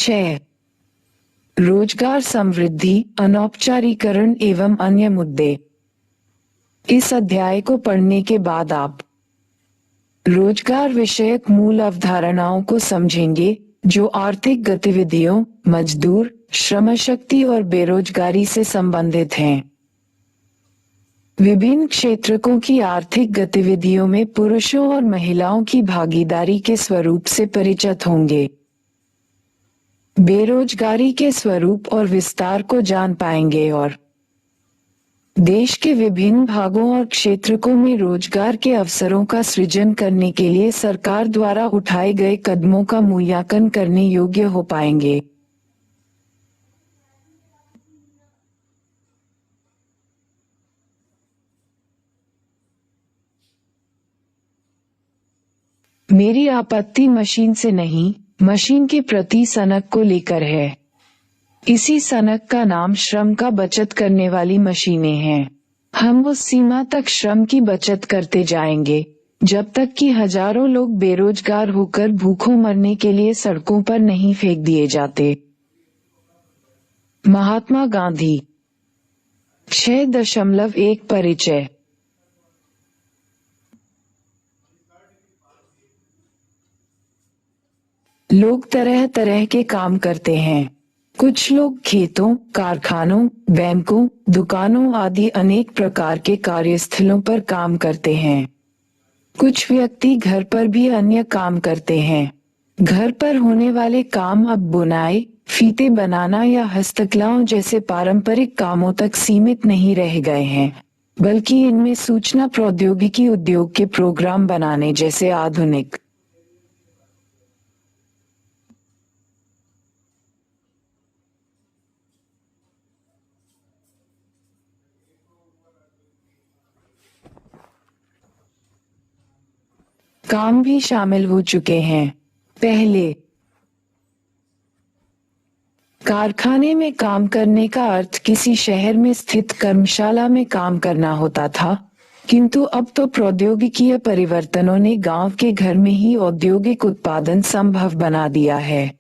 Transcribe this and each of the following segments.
6. रोजगार समृद्धि, अनौपचारीकरण एवं अन्य मुद्दे। इस अध्याय को पढ़ने के बाद आप रोजगार विषयक मूल अवधारणाओं को समझेंगे, जो आर्थिक गतिविधियों, मजदूर, श्रमशक्ति और बेरोजगारी से संबंधित हैं। विभिन्न क्षेत्रकों की आर्थिक गतिविधियों में पुरुषों और महिलाओं की भागीदारी के स्वरूप से परिचित होंगे। बेरोजगारी के स्वरूप और विस्तार को जान पाएंगे और देश के विभिन्न भागों और क्षेत्रकों में रोजगार के अवसरों का सृजन करने के लिए सरकार द्वारा उठाए गए कदमों का मूल्यांकन करने योग्य हो पाएंगे। मेरी आपत्ति मशीन से नहीं, मशीन के प्रति सनक को लेकर है। इसी सनक का नाम श्रम का बचत करने वाली मशीनें हैं। हम उस सीमा तक श्रम की बचत करते जाएंगे जब तक कि हजारों लोग बेरोजगार होकर भूखों मरने के लिए सड़कों पर नहीं फेंक दिए जाते। महात्मा गांधी। 6.1 परिचय। लोग तरह तरह के काम करते हैं। कुछ लोग खेतों, कारखानों, बैंकों, दुकानों आदि अनेक प्रकार के कार्यस्थलों पर काम करते हैं। कुछ व्यक्ति घर पर भी अन्य काम करते हैं। घर पर होने वाले काम अब बुनाई, फीते बनाना या हस्तकलाओं जैसे पारंपरिक कामों तक सीमित नहीं रह गए हैं, बल्कि इनमें सूचना प्रौद्योगिकी उद्योग के प्रोग्राम बनाने जैसे आधुनिक काम भी शामिल हो चुके हैं। पहले कारखाने में काम करने का अर्थ किसी शहर में स्थित कर्मशाला में काम करना होता था, किंतु अब तो प्रौद्योगिकीय परिवर्तनों ने गांव के घर में ही औद्योगिक उत्पादन संभव बना दिया है।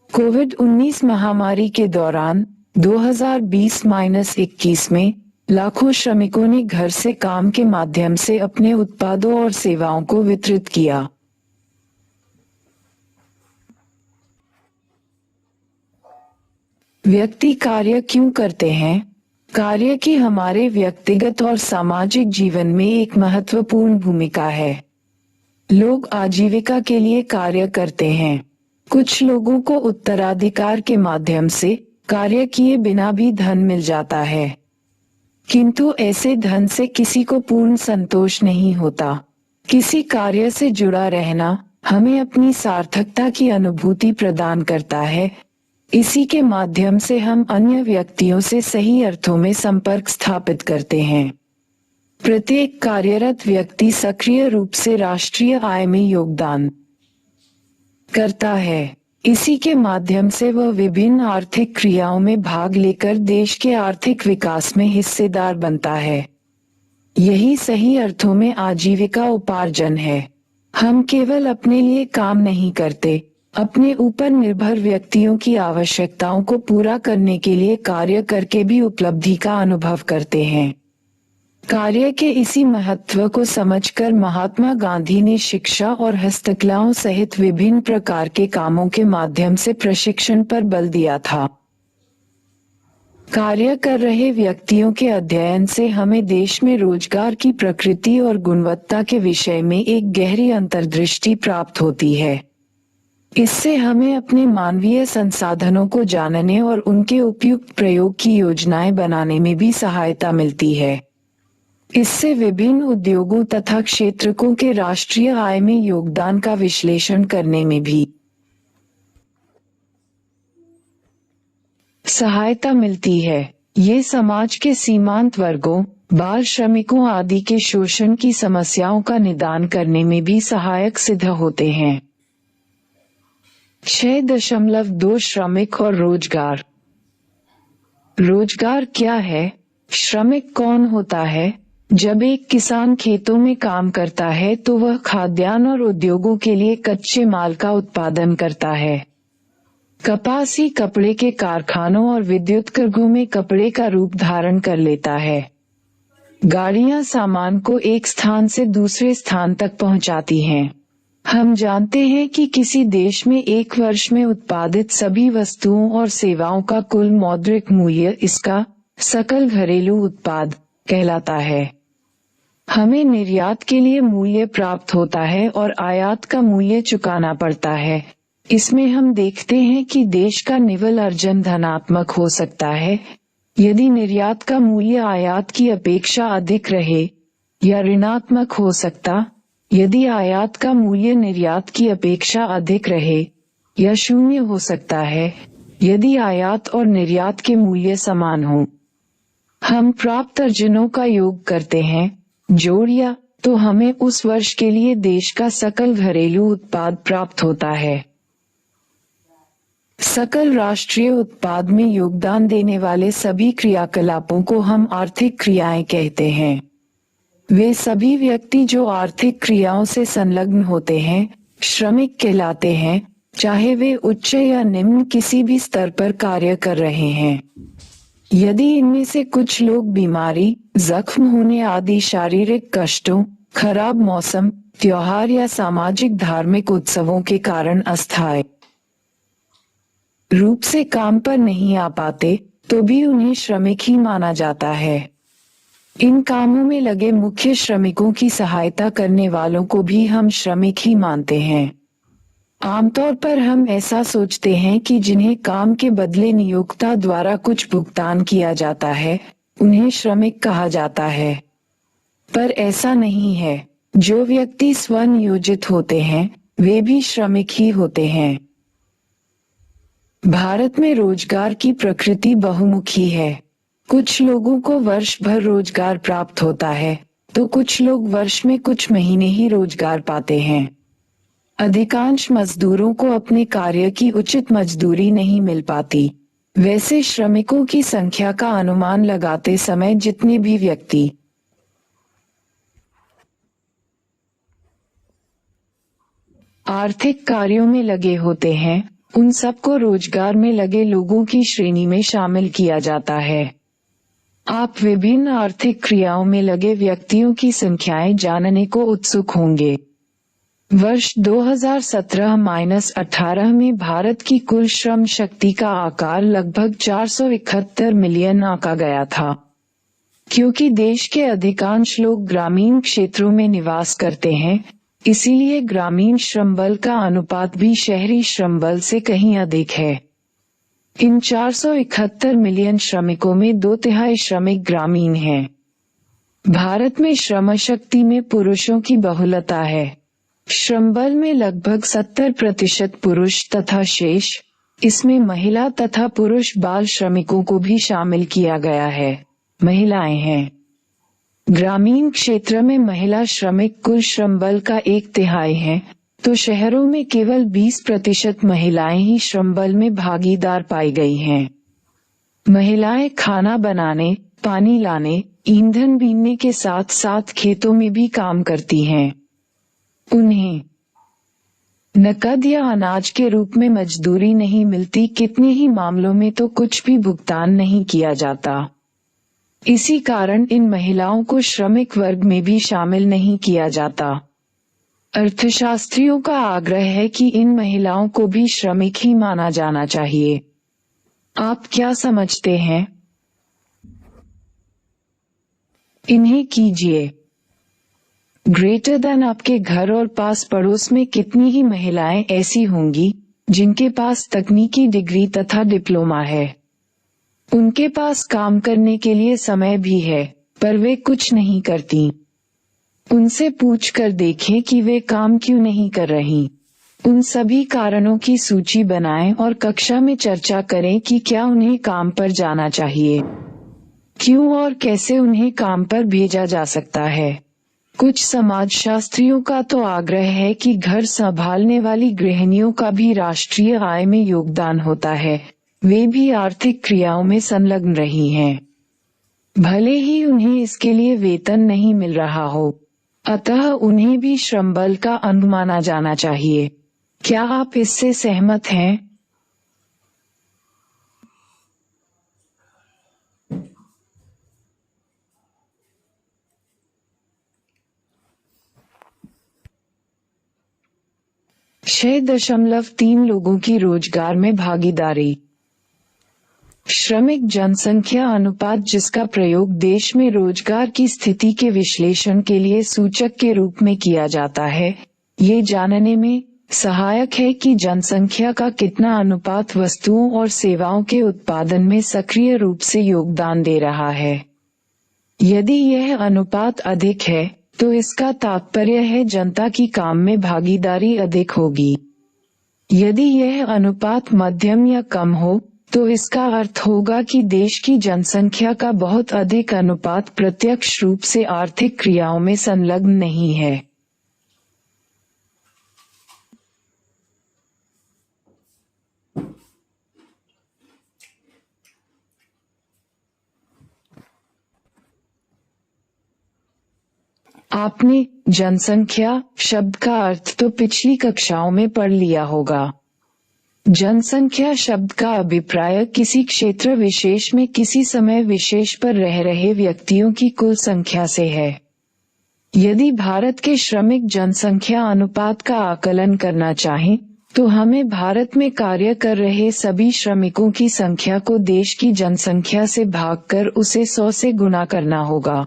कोविड-19 महामारी के दौरान 2020-21 में लाखों श्रमिकों ने घर से काम के माध्यम से अपने उत्पादों और सेवाओं को वितरित किया। व्यक्ति कार्य क्यों करते हैं? कार्य की हमारे व्यक्तिगत और सामाजिक जीवन में एक महत्वपूर्ण भूमिका है। लोग आजीविका के लिए कार्य करते हैं। कुछ लोगों को उत्तराधिकार के माध्यम से कार्य किए बिना भी धन मिल जाता है, किंतु ऐसे धन से किसी को पूर्ण संतोष नहीं होता। किसी कार्य से जुड़ा रहना हमें अपनी सार्थकता की अनुभूति प्रदान करता है। इसी के माध्यम से हम अन्य व्यक्तियों से सही अर्थों में संपर्क स्थापित करते हैं। प्रत्येक कार्यरत व्यक्ति सक्रिय रूप से राष्ट्रीय आय में योगदान करता है। इसी के माध्यम से वह विभिन्न आर्थिक क्रियाओं में भाग लेकर देश के आर्थिक विकास में हिस्सेदार बनता है। यही सही अर्थों में आजीविका उपार्जन है। हम केवल अपने लिए काम नहीं करते, अपने ऊपर निर्भर व्यक्तियों की आवश्यकताओं को पूरा करने के लिए कार्य करके भी उपलब्धि का अनुभव करते हैं। कार्य के इसी महत्व को समझकर महात्मा गांधी ने शिक्षा और हस्तकलाओं सहित विभिन्न प्रकार के कामों के माध्यम से प्रशिक्षण पर बल दिया था। कार्य कर रहे व्यक्तियों के अध्ययन से हमें देश में रोजगार की प्रकृति और गुणवत्ता के विषय में एक गहरी अंतर्दृष्टि प्राप्त होती है। इससे हमें अपने मानवीय संसाधनों को जानने और उनके उपयुक्त प्रयोग की योजनाएं बनाने में भी सहायता मिलती है। इससे विभिन्न उद्योगों तथा क्षेत्रकों के राष्ट्रीय आय में योगदान का विश्लेषण करने में भी सहायता मिलती है। ये समाज के सीमांत वर्गों, बाल श्रमिकों आदि के शोषण की समस्याओं का निदान करने में भी सहायक सिद्ध होते हैं। 6.2 श्रमिक और रोजगार। रोजगार क्या है? श्रमिक कौन होता है? जब एक किसान खेतों में काम करता है तो वह खाद्यान्न और उद्योगों के लिए कच्चे माल का उत्पादन करता है। कपास ही कपड़े के कारखानों और विद्युत कर्घों में कपड़े का रूप धारण कर लेता है। गाड़ियां सामान को एक स्थान से दूसरे स्थान तक पहुंचाती हैं। हम जानते हैं कि किसी देश में एक वर्ष में उत्पादित सभी वस्तुओं और सेवाओं का कुल मौद्रिक मूल्य इसका सकल घरेलू उत्पाद कहलाता है। हमें निर्यात के लिए मूल्य प्राप्त होता है और आयात का मूल्य चुकाना पड़ता है। इसमें हम देखते हैं कि देश का निव्वल अर्जन धनात्मक हो सकता है यदि निर्यात का मूल्य आयात की अपेक्षा अधिक रहे, या ऋणात्मक हो सकता यदि आयात का मूल्य निर्यात की अपेक्षा अधिक रहे, या शून्य हो सकता है यदि आयात और निर्यात के मूल्य समान हों। हम प्राप्त अर्जनों का योग करते हैं, जोड़िया, तो हमें उस वर्ष के लिए देश का सकल घरेलू उत्पाद प्राप्त होता है। सकल राष्ट्रीय उत्पाद में योगदान देने वाले सभी क्रियाकलापों को हम आर्थिक क्रियाएं कहते हैं। वे सभी व्यक्ति जो आर्थिक क्रियाओं से संलग्न होते हैं श्रमिक कहलाते हैं, चाहे वे उच्च या निम्न किसी भी स्तर पर कार्य कर रहे हैं। यदि इनमें से कुछ लोग बीमारी, जख्म होने आदि शारीरिक कष्टों, खराब मौसम, त्योहार या सामाजिक धार्मिक उत्सवों के कारण अस्थायी रूप से काम पर नहीं आ पाते, तो भी उन्हें श्रमिक ही माना जाता है। इन कामों में लगे मुख्य श्रमिकों की सहायता करने वालों को भी हम श्रमिक ही मानते हैं। आमतौर पर हम ऐसा सोचते हैं कि जिन्हें काम के बदले नियोक्ता द्वारा कुछ भुगतान किया जाता है, उन्हें श्रमिक कहा जाता है। पर ऐसा नहीं है। जो व्यक्ति स्वनियोजित होते हैं, वे भी श्रमिक ही होते हैं। भारत में रोजगार की प्रकृति बहुमुखी है। कुछ लोगों को वर्ष भर रोजगार प्राप्त होता है, तो कुछ लोग वर्ष में कुछ महीने ही रोजगार पाते हैं। अधिकांश मजदूरों को अपने कार्य की उचित मजदूरी नहीं मिल पाती। वैसे श्रमिकों की संख्या का अनुमान लगाते समय जितने भी व्यक्ति आर्थिक कार्यों में लगे होते हैं, उन सबको रोजगार में लगे लोगों की श्रेणी में शामिल किया जाता है। आप विभिन्न आर्थिक क्रियाओं में लगे व्यक्तियों की संख्याएं जानने को उत्सुक होंगे। वर्ष 2017-18 में भारत की कुल श्रम शक्ति का आकार लगभग 471 मिलियन आंका गया था। क्योंकि देश के अधिकांश लोग ग्रामीण क्षेत्रों में निवास करते हैं, इसीलिए ग्रामीण श्रम बल का अनुपात भी शहरी श्रम बल से कहीं अधिक है। इन 471 मिलियन श्रमिकों में 2/3 श्रमिक ग्रामीण हैं। भारत में श्रम शक्ति में पुरुषों की बहुलता है। श्रम बल में लगभग 70% पुरुष तथा शेष, इसमें महिला तथा पुरुष बाल श्रमिकों को भी शामिल किया गया है, महिलाएं हैं। ग्रामीण क्षेत्र में महिला श्रमिक कुल श्रम बल का 1/3 हैं, तो शहरों में केवल 20% महिलाएं ही श्रम बल में भागीदार पाई गई हैं। महिलाएं खाना बनाने, पानी लाने, ईंधन बीनने के साथ साथ खेतों में भी काम करती हैं। उन्हें नकद या अनाज के रूप में मजदूरी नहीं मिलती, कितने ही मामलों में तो कुछ भी भुगतान नहीं किया जाता। इसी कारण इन महिलाओं को श्रमिक वर्ग में भी शामिल नहीं किया जाता। अर्थशास्त्रियों का आग्रह है कि इन महिलाओं को भी श्रमिक ही माना जाना चाहिए। आप क्या समझते हैं? इन्हें कीजिए। ग्रेटर देन आपके घर और पास पड़ोस में कितनी ही महिलाएं ऐसी होंगी जिनके पास तकनीकी डिग्री तथा डिप्लोमा है। उनके पास काम करने के लिए समय भी है, पर वे कुछ नहीं करती। उनसे पूछकर देखें कि वे काम क्यों नहीं कर रही। उन सभी कारणों की सूची बनाएं और कक्षा में चर्चा करें कि क्या उन्हें काम पर जाना चाहिए, क्यों और कैसे उन्हें काम पर भेजा जा सकता है। कुछ समाजशास्त्रियों का तो आग्रह है कि घर संभालने वाली गृहिणियों का भी राष्ट्रीय आय में योगदान होता है, वे भी आर्थिक क्रियाओं में संलग्न रही हैं, भले ही उन्हें इसके लिए वेतन नहीं मिल रहा हो। अतः उन्हें भी श्रम बल का अंग माना जाना चाहिए। क्या आप इससे सहमत हैं? 6.3 लोगों की रोजगार में भागीदारी। श्रमिक जनसंख्या अनुपात, जिसका प्रयोग देश में रोजगार की स्थिति के विश्लेषण के लिए सूचक के रूप में किया जाता है, ये जानने में सहायक है कि जनसंख्या का कितना अनुपात वस्तुओं और सेवाओं के उत्पादन में सक्रिय रूप से योगदान दे रहा है। यदि यह अनुपात अधिक है, तो इसका तात्पर्य है जनता की काम में भागीदारी अधिक होगी। यदि यह अनुपात मध्यम या कम हो, तो इसका अर्थ होगा कि देश की जनसंख्या का बहुत अधिक अनुपात प्रत्यक्ष रूप से आर्थिक क्रियाओं में संलग्न नहीं है। आपने जनसंख्या शब्द का अर्थ तो पिछली कक्षाओं में पढ़ लिया होगा। जनसंख्या शब्द का अभिप्राय किसी क्षेत्र विशेष में किसी समय विशेष पर रह रहे व्यक्तियों की कुल संख्या से है। यदि भारत के श्रमिक जनसंख्या अनुपात का आकलन करना चाहें, तो हमें भारत में कार्य कर रहे सभी श्रमिकों की संख्या को देश की जनसंख्या से भागकर उसे 100 से गुणा करना होगा।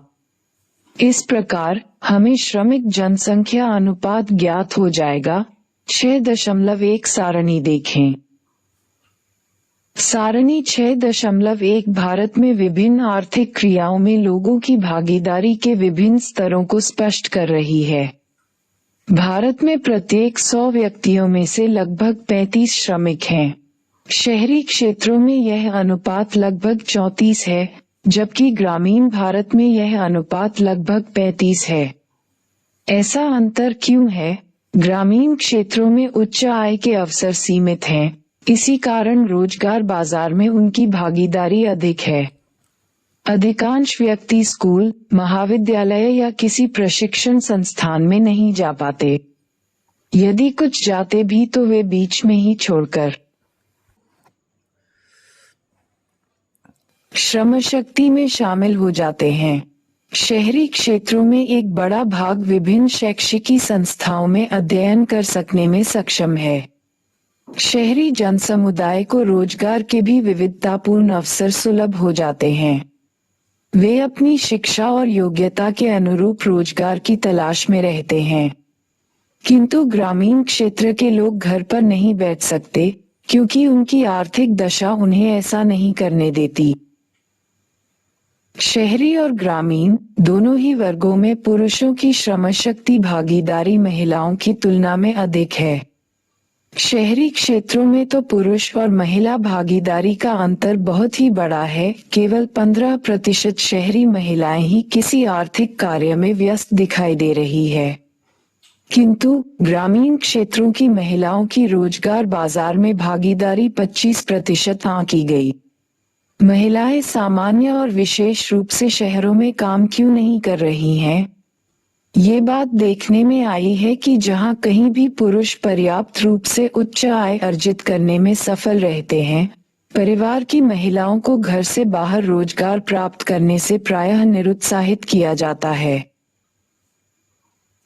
इस प्रकार हमें श्रमिक जनसंख्या अनुपात ज्ञात हो जाएगा। 6.1 सारणी देखें। सारणी 6.1 भारत में विभिन्न आर्थिक क्रियाओं में लोगों की भागीदारी के विभिन्न स्तरों को स्पष्ट कर रही है। भारत में प्रत्येक 100 व्यक्तियों में से लगभग 35 श्रमिक हैं। शहरी क्षेत्रों में यह अनुपात लगभग 34 है, जबकि ग्रामीण भारत में यह अनुपात लगभग 35 है। ऐसा अंतर क्यों है? ग्रामीण क्षेत्रों में उच्च आय के अवसर सीमित हैं, इसी कारण रोजगार बाजार में उनकी भागीदारी अधिक है। अधिकांश व्यक्ति स्कूल, महाविद्यालय या किसी प्रशिक्षण संस्थान में नहीं जा पाते। यदि कुछ जाते भी तो वे बीच में ही छोड़कर श्रम शक्ति में शामिल हो जाते हैं। शहरी क्षेत्रों में एक बड़ा भाग विभिन्न शैक्षिकी संस्थाओं में अध्ययन कर सकने में सक्षम है। शहरी जनसमुदाय को रोजगार के भी विविधतापूर्ण अवसर सुलभ हो जाते हैं। वे अपनी शिक्षा और योग्यता के अनुरूप रोजगार की तलाश में रहते हैं। किंतु ग्रामीण क्षेत्र के लोग घर पर नहीं बैठ सकते, क्योंकि उनकी आर्थिक दशा उन्हें ऐसा नहीं करने देती। शहरी और ग्रामीण दोनों ही वर्गों में पुरुषों की श्रमशक्ति भागीदारी महिलाओं की तुलना में अधिक है। शहरी क्षेत्रों में तो पुरुष और महिला भागीदारी का अंतर बहुत ही बड़ा है। केवल 15% शहरी महिलाएं ही किसी आर्थिक कार्य में व्यस्त दिखाई दे रही है, किंतु ग्रामीण क्षेत्रों की महिलाओं की रोजगार बाजार में भागीदारी 25% आंकी गई। महिलाएं सामान्य और विशेष रूप से शहरों में काम क्यों नहीं कर रही हैं? ये बात देखने में आई है कि जहां कहीं भी पुरुष पर्याप्त रूप से उच्च आय अर्जित करने में सफल रहते हैं, परिवार की महिलाओं को घर से बाहर रोजगार प्राप्त करने से प्रायः निरुत्साहित किया जाता है।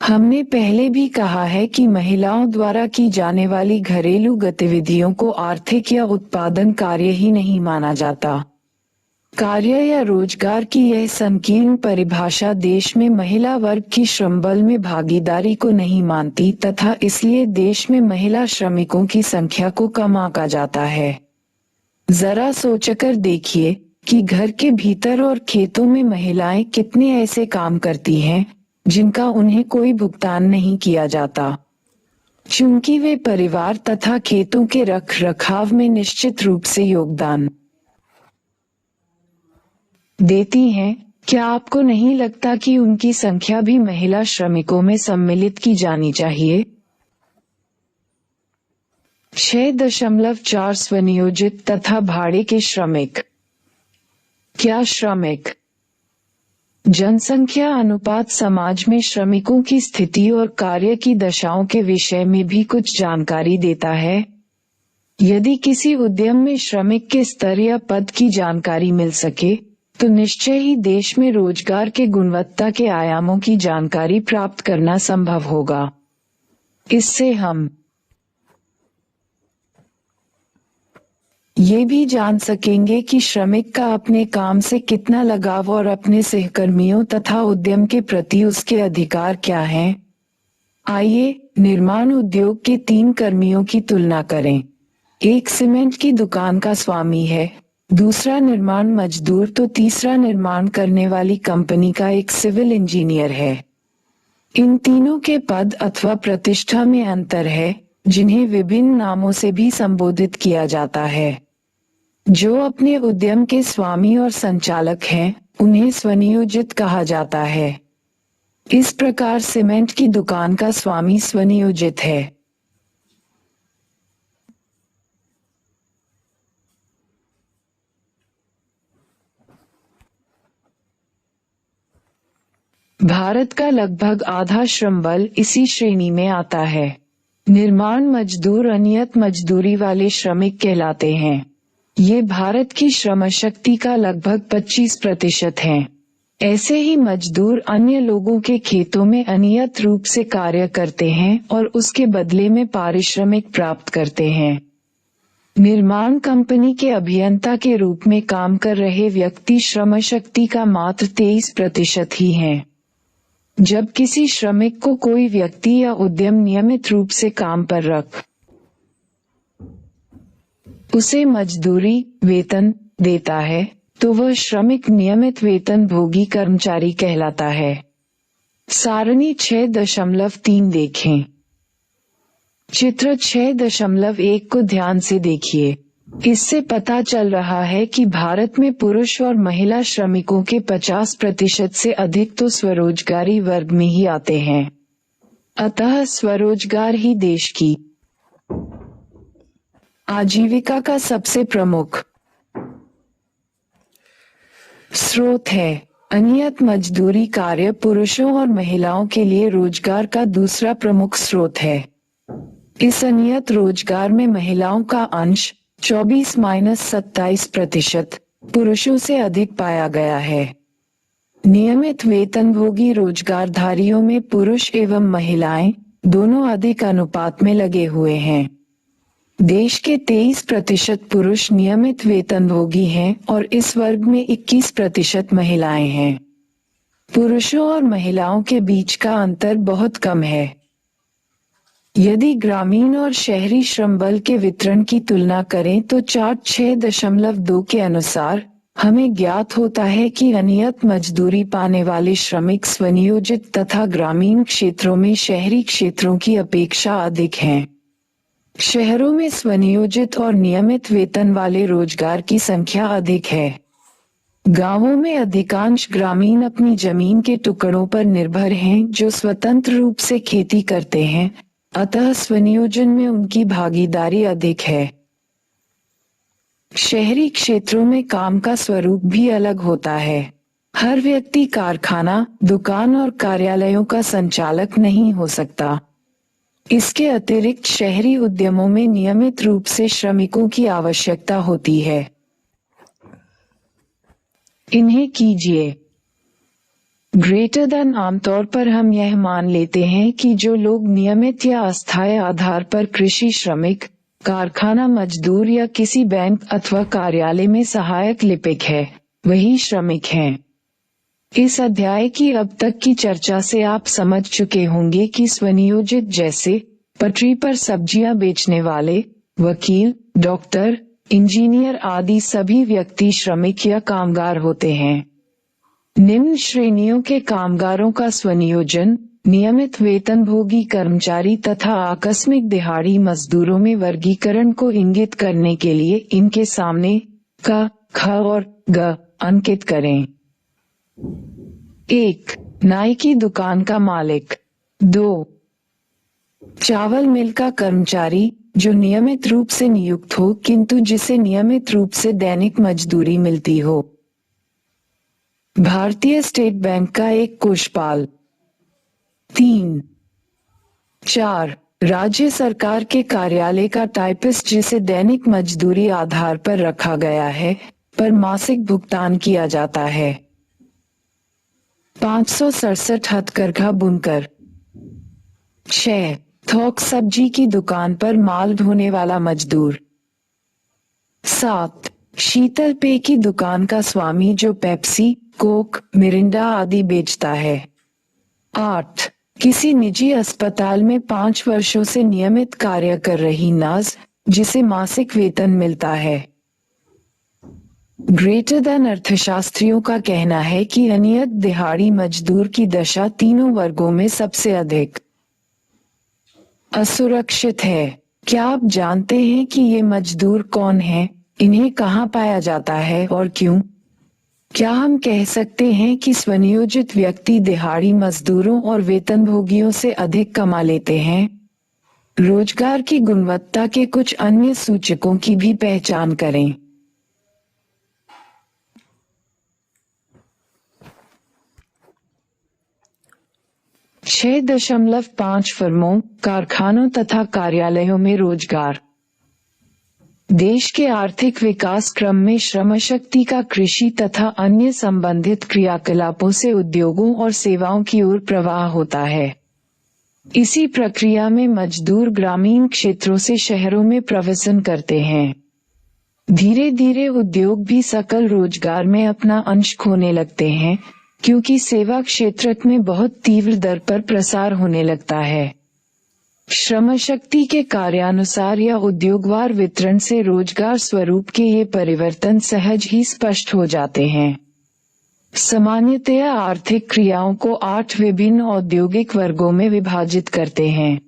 हमने पहले भी कहा है कि महिलाओं द्वारा की जाने वाली घरेलू गतिविधियों को आर्थिक या उत्पादन कार्य ही नहीं माना जाता। कार्य या रोजगार की यह संकीर्ण परिभाषा देश में महिला वर्ग की श्रमबल में भागीदारी को नहीं मानती तथा इसलिए देश में महिला श्रमिकों की संख्या को कम आंका जाता है। जरा सोचकर देखिए कि घर के भीतर और खेतों में महिलाएं कितने ऐसे काम करती हैं जिनका उन्हें कोई भुगतान नहीं किया जाता, चूंकि वे परिवार तथा खेतों के रख रखाव में निश्चित रूप से योगदान देती हैं। क्या आपको नहीं लगता कि उनकी संख्या भी महिला श्रमिकों में सम्मिलित की जानी चाहिए? 6.4 स्वनियोजित तथा भाड़े के श्रमिक। क्या श्रमिक जनसंख्या अनुपात समाज में श्रमिकों की स्थिति और कार्य की दशाओं के विषय में भी कुछ जानकारी देता है? यदि किसी उद्यम में श्रमिक के स्तर या पद की जानकारी मिल सके, तो निश्चय ही देश में रोजगार के गुणवत्ता के आयामों की जानकारी प्राप्त करना संभव होगा। इससे हम ये भी जान सकेंगे कि श्रमिक का अपने काम से कितना लगाव और अपने सहकर्मियों तथा उद्यम के प्रति उसके अधिकार क्या हैं। आइए निर्माण उद्योग के 3 कर्मियों की तुलना करें। एक सीमेंट की दुकान का स्वामी है, दूसरा निर्माण मजदूर तो तीसरा निर्माण करने वाली कंपनी का एक सिविल इंजीनियर है। इन तीनों के पद अथवा प्रतिष्ठा में अंतर है, जिन्हें विभिन्न नामों से भी संबोधित किया जाता है। जो अपने उद्यम के स्वामी और संचालक हैं, उन्हें स्वनियोजित कहा जाता है। इस प्रकार सीमेंट की दुकान का स्वामी स्वनियोजित है। भारत का लगभग आधा श्रम बल इसी श्रेणी में आता है। निर्माण मजदूर अनियत मजदूरी वाले श्रमिक कहलाते हैं। ये भारत की श्रम शक्ति का लगभग 25% हैं। ऐसे ही मजदूर अन्य लोगों के खेतों में अनियत रूप से कार्य करते हैं और उसके बदले में पारिश्रमिक प्राप्त करते हैं। निर्माण कंपनी के अभियंता के रूप में काम कर रहे व्यक्ति श्रम शक्ति का मात्र 23% ही हैं। जब किसी श्रमिक को कोई व्यक्ति या उद्यम नियमित रूप से काम पर रख उसे मजदूरी वेतन देता है, तो वह श्रमिक नियमित वेतन भोगी कर्मचारी कहलाता है। सारणी 6.3 देखें। चित्र 6.1 को ध्यान से देखिए। इससे पता चल रहा है कि भारत में पुरुष और महिला श्रमिकों के 50% से अधिक तो स्वरोजगारी वर्ग में ही आते हैं। अतः स्वरोजगार ही देश की आजीविका का सबसे प्रमुख स्रोत है। अनियत मजदूरी कार्य पुरुषों और महिलाओं के लिए रोजगार का दूसरा प्रमुख स्रोत है। इस अनियत रोजगार में महिलाओं का अंश 24-27% पुरुषों से अधिक पाया गया है। नियमित वेतनभोगी रोजगारधारियों में पुरुष एवं महिलाएं दोनों अधिक अनुपात में लगे हुए हैं। देश के 23% पुरुष नियमित वेतनभोगी हैं और इस वर्ग में 21% महिलाएं हैं। पुरुषों और महिलाओं के बीच का अंतर बहुत कम है। यदि ग्रामीण और शहरी श्रम बल के वितरण की तुलना करें तो चार्ट 6.2 के अनुसार हमें ज्ञात होता है कि अनियत मजदूरी पाने वाले श्रमिक स्वनियोजित तथा ग्रामीण क्षेत्रों में शहरी क्षेत्रों की अपेक्षा अधिक हैं। शहरों में स्वनियोजित और नियमित वेतन वाले रोजगार की संख्या अधिक है। गांवों में अधिकांश ग्रामीण अपनी जमीन के टुकड़ों पर निर्भर हैं, जो स्वतंत्र रूप से खेती करते हैं, अतः स्वनियोजन में उनकी भागीदारी अधिक है। शहरी क्षेत्रों में काम का स्वरूप भी अलग होता है। हर व्यक्ति कारखाना, दुकान और कार्यालयों का संचालक नहीं हो सकता। इसके अतिरिक्त शहरी उद्यमों में नियमित रूप से श्रमिकों की आवश्यकता होती है। इन्हें कीजिए ग्रेटर देन। आमतौर पर हम यह मान लेते हैं कि जो लोग नियमित या अस्थायी आधार पर कृषि श्रमिक, कारखाना मजदूर या किसी बैंक अथवा कार्यालय में सहायक लिपिक है, वही श्रमिक हैं। इस अध्याय की अब तक की चर्चा से आप समझ चुके होंगे कि स्वनियोजित जैसे पटरी पर सब्जियां बेचने वाले, वकील, डॉक्टर, इंजीनियर आदि सभी व्यक्ति श्रमिक या कामगार होते हैं। निम्न श्रेणियों के कामगारों का स्वनियोजन नियमित वेतनभोगी कर्मचारी तथा आकस्मिक दिहाड़ी मजदूरों में वर्गीकरण को इंगित करने के लिए इनके सामने क, ख और ग अंकित करें। 1. नाई की दुकान का मालिक। 2. चावल मिल का कर्मचारी जो नियमित रूप से नियुक्त हो किंतु जिसे नियमित रूप से दैनिक मजदूरी मिलती हो। भारतीय स्टेट बैंक का एक कोषपाल। 3. 4. राज्य सरकार के कार्यालय का टाइपिस्ट जिसे दैनिक मजदूरी आधार पर रखा गया है, पर मासिक भुगतान किया जाता है। 567 हथकरघा बुनकर। 6. थोक सब्जी की दुकान पर माल ढोने वाला मजदूर। 7. शीतल पेय की दुकान का स्वामी जो पेप्सी, कोक, मिरिंडा आदि बेचता है। 8. किसी निजी अस्पताल में 5 वर्षों से नियमित कार्य कर रही नर्स, जिसे मासिक वेतन मिलता है। ग्रेटर देन अर्थशास्त्रियों का कहना है कि अनियत दिहाड़ी मजदूर की दशा तीनों वर्गों में सबसे अधिक असुरक्षित है। क्या आप जानते हैं कि ये मजदूर कौन हैं, इन्हें कहाँ पाया जाता है और क्यों? क्या हम कह सकते हैं कि स्वनियोजित व्यक्ति दिहाड़ी मजदूरों और वेतनभोगियों से अधिक कमा लेते हैं? रोजगार की गुणवत्ता के कुछ अन्य सूचकों की भी पहचान करें। 6.5 फर्मों, कारखानों तथा कार्यालयों में रोजगार। देश के आर्थिक विकास क्रम में श्रमशक्ति का कृषि तथा अन्य संबंधित क्रियाकलापों से उद्योगों और सेवाओं की ओर प्रवाह होता है। इसी प्रक्रिया में मजदूर ग्रामीण क्षेत्रों से शहरों में प्रवेशन करते हैं। धीरे धीरे उद्योग भी सकल रोजगार में अपना अंश खोने लगते हैं, क्योंकि सेवा क्षेत्र में बहुत तीव्र दर पर प्रसार होने लगता है। श्रमशक्ति के कार्यानुसार या उद्योगवार वितरण से रोजगार स्वरूप के ये परिवर्तन सहज ही स्पष्ट हो जाते हैं। सामान्यतया आर्थिक क्रियाओं को 8 विभिन्न औद्योगिक वर्गों में विभाजित करते हैं।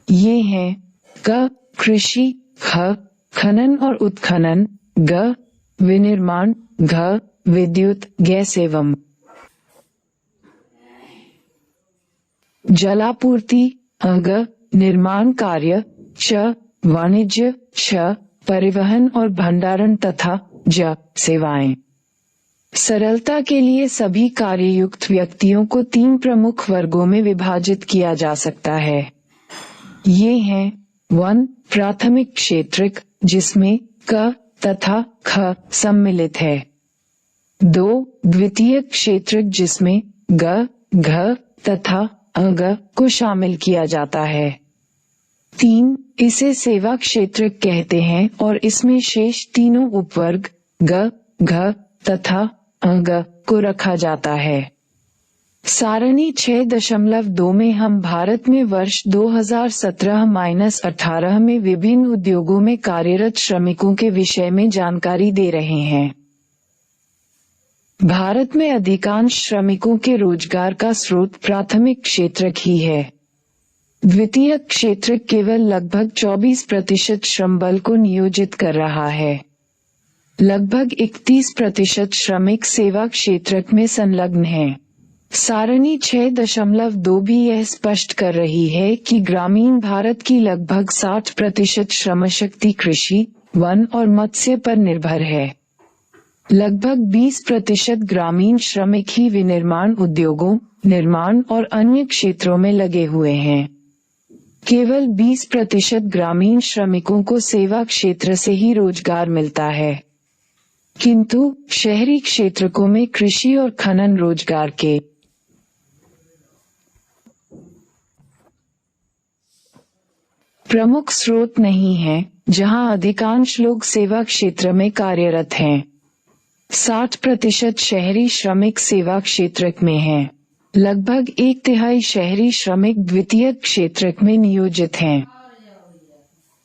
ये हैं क कृषि, ख खनन और उत्खनन, ग विनिर्माण, घ विद्युत, गैस एवं जलापूर्ति, अग निर्माण कार्य, च वाणिज्य, श परिवहन और भंडारण तथा ज सेवाएं। सरलता के लिए सभी कार्ययुक्त व्यक्तियों को 3 प्रमुख वर्गों में विभाजित किया जा सकता है। ये हैं 1. प्राथमिक क्षेत्रक, जिसमें क तथा ख सम्मिलित है। 2. द्वितीयक क्षेत्रक, जिसमें ग, घ तथा अग को शामिल किया जाता है। 3. इसे सेवा क्षेत्र कहते हैं और इसमें शेष तीनों उपवर्ग ग, घ तथा अग को रखा जाता है। सारणी 6.2 में हम भारत में वर्ष 2017-18 में विभिन्न उद्योगों में कार्यरत श्रमिकों के विषय में जानकारी दे रहे हैं। भारत में अधिकांश श्रमिकों के रोजगार का स्रोत प्राथमिक क्षेत्रक ही है। द्वितीयक क्षेत्रक केवल लगभग 24% श्रम बल को नियोजित कर रहा है। लगभग 31% श्रमिक सेवा क्षेत्रक में संलग्न हैं। सारणी 6.2 भी यह स्पष्ट कर रही है कि ग्रामीण भारत की लगभग 60% श्रमशक्ति कृषि, वन और मत्स्य पर निर्भर है। लगभग 20% ग्रामीण श्रमिक ही विनिर्माण उद्योगों, निर्माण और अन्य क्षेत्रों में लगे हुए हैं। केवल 20% ग्रामीण श्रमिकों को सेवा क्षेत्र से ही रोजगार मिलता है, किंतु शहरी क्षेत्रों में कृषि और खनन रोजगार के प्रमुख स्रोत नहीं है, जहां अधिकांश लोग सेवा क्षेत्र में कार्यरत हैं। 60% शहरी श्रमिक सेवा क्षेत्र में हैं। लगभग 1/3 शहरी श्रमिक द्वितीयक क्षेत्र में नियोजित हैं।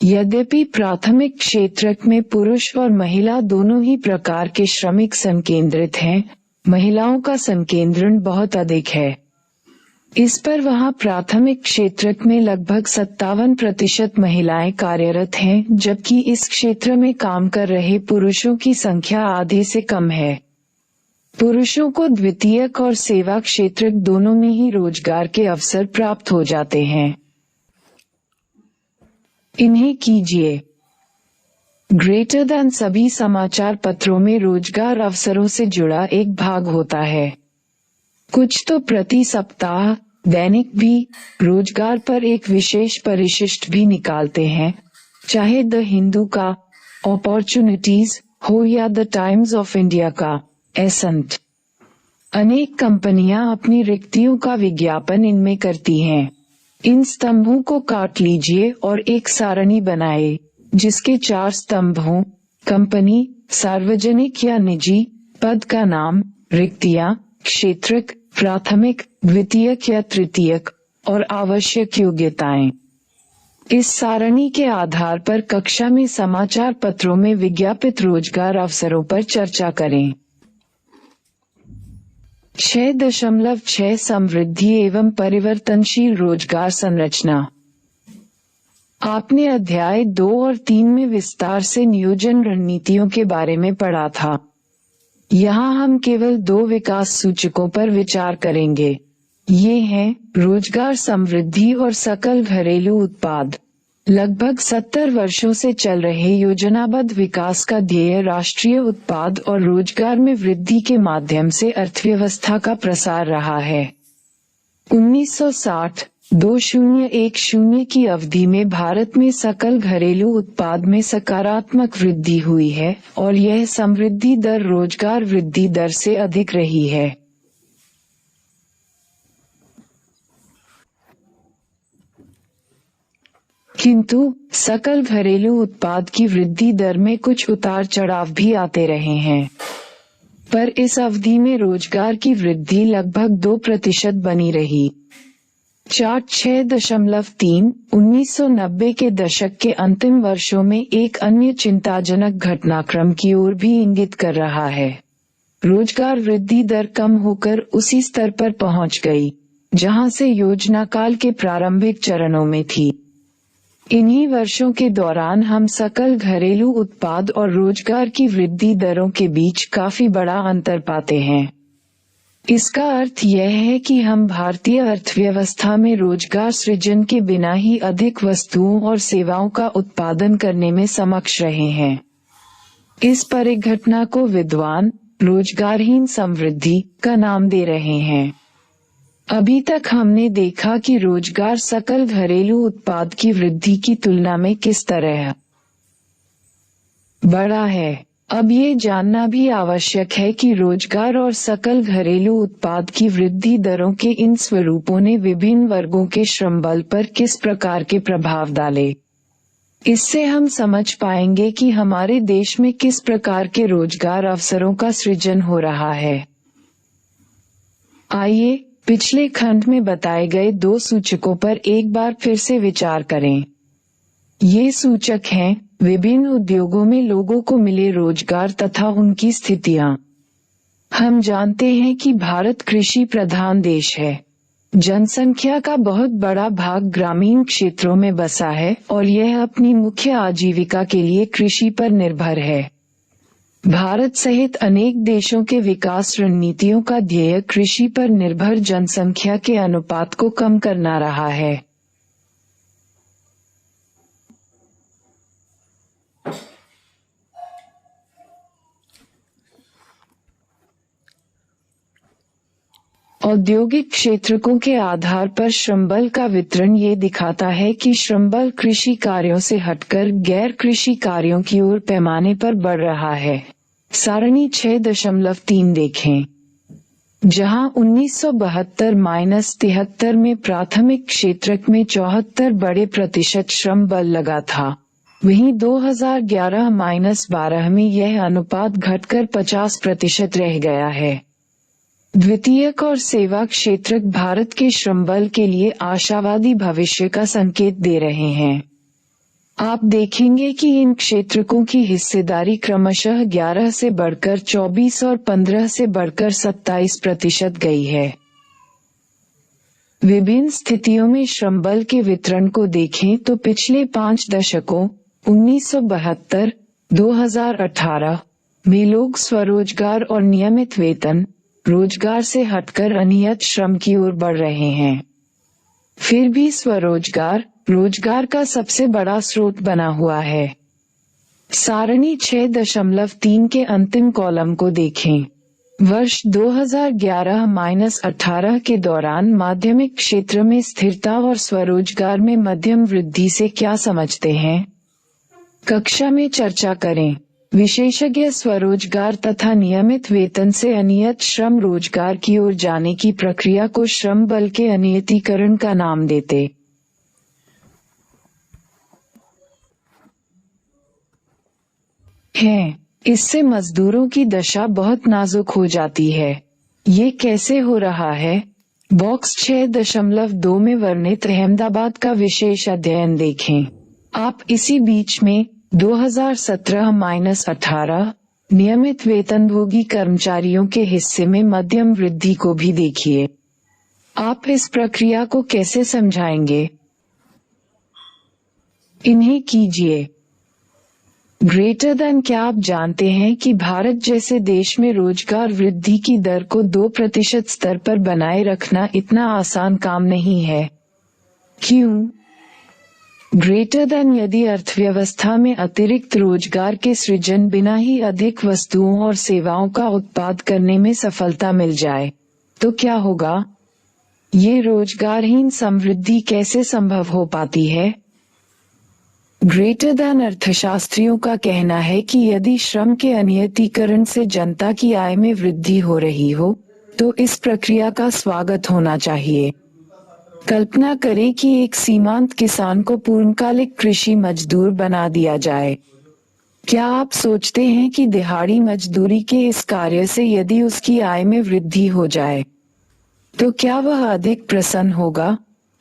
यद्यपि प्राथमिक क्षेत्र में पुरुष और महिला दोनों ही प्रकार के श्रमिक संकेंद्रित हैं, महिलाओं का संकेंद्रण बहुत अधिक है। इस पर वहां प्राथमिक क्षेत्र में लगभग 57% महिलाएं कार्यरत हैं, जबकि इस क्षेत्र में काम कर रहे पुरुषों की संख्या आधे से कम है। पुरुषों को द्वितीयक और सेवा क्षेत्र दोनों में ही रोजगार के अवसर प्राप्त हो जाते हैं। इन्हें कीजिए। ग्रेटर देन सभी समाचार पत्रों में रोजगार अवसरों से जुड़ा एक भाग होता है। कुछ तो प्रति सप्ताह दैनिक भी रोजगार पर एक विशेष परिशिष्ट भी निकालते हैं, चाहे द हिंदू का अपॉर्चुनिटीज हो या द टाइम्स ऑफ इंडिया का एसेंट। अनेक कंपनियां अपनी रिक्तियों का विज्ञापन इनमें करती हैं। इन स्तंभों को काट लीजिए और एक सारणी बनाए, जिसके 4 स्तंभ हों, कंपनी, सार्वजनिक या निजी, पद का नाम, रिक्तियां, क्षेत्रक, प्राथमिक, द्वितीयक या तृतीयक, और आवश्यक योग्यताएं। इस सारणी के आधार पर कक्षा में समाचार पत्रों में विज्ञापित रोजगार अवसरों पर चर्चा करें। 6.6 समृद्धि एवं परिवर्तनशील रोजगार संरचना। आपने अध्याय 2 और 3 में विस्तार से नियोजन रणनीतियों के बारे में पढ़ा था। यहाँ हम केवल 2 विकास सूचकों पर विचार करेंगे। ये हैं रोजगार समृद्धि और सकल घरेलू उत्पाद। लगभग 70 वर्षों से चल रहे योजनाबद्ध विकास का ध्येय राष्ट्रीय उत्पाद और रोजगार में वृद्धि के माध्यम से अर्थव्यवस्था का प्रसार रहा है। 1960-2010 की अवधि में भारत में सकल घरेलू उत्पाद में सकारात्मक वृद्धि हुई है और यह समृद्धि दर रोजगार वृद्धि दर से अधिक रही है। किंतु सकल घरेलू उत्पाद की वृद्धि दर में कुछ उतार चढ़ाव भी आते रहे हैं, पर इस अवधि में रोजगार की वृद्धि लगभग 2% बनी रही। चार्ट 6.3 1990 के दशक के अंतिम वर्षों में एक अन्य चिंताजनक घटनाक्रम की ओर भी इंगित कर रहा है। रोजगार वृद्धि दर कम होकर उसी स्तर पर पहुंच गई जहां से योजना काल के प्रारंभिक चरणों में थी। इन्हीं वर्षों के दौरान हम सकल घरेलू उत्पाद और रोजगार की वृद्धि दरों के बीच काफी बड़ा अंतर पाते हैं। इसका अर्थ यह है कि हम भारतीय अर्थव्यवस्था में रोजगार सृजन के बिना ही अधिक वस्तुओं और सेवाओं का उत्पादन करने में सक्षम रहे हैं। इस परिघटना को विद्वान रोजगारहीन समृद्धि का नाम दे रहे हैं। अभी तक हमने देखा कि रोजगार सकल घरेलू उत्पाद की वृद्धि की तुलना में किस तरह बड़ा है। अब ये जानना भी आवश्यक है कि रोजगार और सकल घरेलू उत्पाद की वृद्धि दरों के इन स्वरूपों ने विभिन्न वर्गों के श्रम बल पर किस प्रकार के प्रभाव डाले। इससे हम समझ पाएंगे कि हमारे देश में किस प्रकार के रोजगार अवसरों का सृजन हो रहा है। आइए पिछले खंड में बताए गए 2 सूचकों पर एक बार फिर से विचार करें। ये सूचक हैं विभिन्न उद्योगों में लोगों को मिले रोजगार तथा उनकी स्थितियां। हम जानते हैं कि भारत कृषि प्रधान देश है। जनसंख्या का बहुत बड़ा भाग ग्रामीण क्षेत्रों में बसा है और यह अपनी मुख्य आजीविका के लिए कृषि पर निर्भर है। भारत सहित अनेक देशों के विकास रणनीतियों का ध्येय कृषि पर निर्भर जनसंख्या के अनुपात को कम करना रहा है। औद्योगिक क्षेत्रकों के आधार पर श्रमबल का वितरण ये दिखाता है कि श्रमबल कृषि कार्यों से हटकर गैर कृषि कार्यों की ओर पैमाने पर बढ़ रहा है। सारणी 6.3 देखें, जहां 1972-73 में प्राथमिक क्षेत्रक में 74 बड़े प्रतिशत श्रम बल लगा था, वहीं 2011-12 में यह अनुपात घटकर 50% रह गया है। द्वितीयक और सेवा क्षेत्रक भारत के श्रमबल के लिए आशावादी भविष्य का संकेत दे रहे हैं। आप देखेंगे कि इन क्षेत्रकों की हिस्सेदारी क्रमशः 11 से बढ़कर 24 और 15 से बढ़कर 27% गई है। विभिन्न स्थितियों में श्रमबल के वितरण को देखें तो पिछले 5 दशकों 1972-2018 में लोग स्वरोजगार और नियमित वेतन रोजगार से हटकर अनियत श्रम की ओर बढ़ रहे हैं। फिर भी स्वरोजगार रोजगार का सबसे बड़ा स्रोत बना हुआ है। सारणी 6.3 के अंतिम कॉलम को देखें। वर्ष 2011-18 के दौरान माध्यमिक क्षेत्र में स्थिरता और स्वरोजगार में मध्यम वृद्धि से क्या समझते हैं? कक्षा में चर्चा करें। विशेषज्ञ स्वरोजगार तथा नियमित वेतन से अनियत श्रम रोजगार की ओर जाने की प्रक्रिया को श्रम बल के अनियतीकरण का नाम देते हैं, इससे मजदूरों की दशा बहुत नाजुक हो जाती है। ये कैसे हो रहा है? बॉक्स 6.2 में वर्णित अहमदाबाद का विशेष अध्ययन देखें। आप इसी बीच में 2017-18 नियमित वेतनभोगी कर्मचारियों के हिस्से में मध्यम वृद्धि को भी देखिए। आप इस प्रक्रिया को कैसे समझाएंगे? इन्हें कीजिए। ग्रेटर देन क्या आप जानते हैं कि भारत जैसे देश में रोजगार वृद्धि की दर को 2% स्तर पर बनाए रखना इतना आसान काम नहीं है? क्यों? ग्रेटर देन यदि अर्थव्यवस्था में अतिरिक्त रोजगार के सृजन बिना ही अधिक वस्तुओं और सेवाओं का उत्पाद करने में सफलता मिल जाए, तो क्या होगा? ये रोजगारहीन समृद्धि कैसे संभव हो पाती है? ग्रेटर देन अर्थशास्त्रियों का कहना है कि यदि श्रम के अनियतीकरण से जनता की आय में वृद्धि हो रही हो, तो इस प्रक्रिया का स्वागत होना चाहिए। कल्पना करें कि एक सीमांत किसान को पूर्णकालिक कृषि मजदूर बना दिया जाए। क्या आप सोचते हैं कि दिहाड़ी मजदूरी के इस कार्य से यदि उसकी आय में वृद्धि हो जाए, तो क्या वह अधिक प्रसन्न होगा?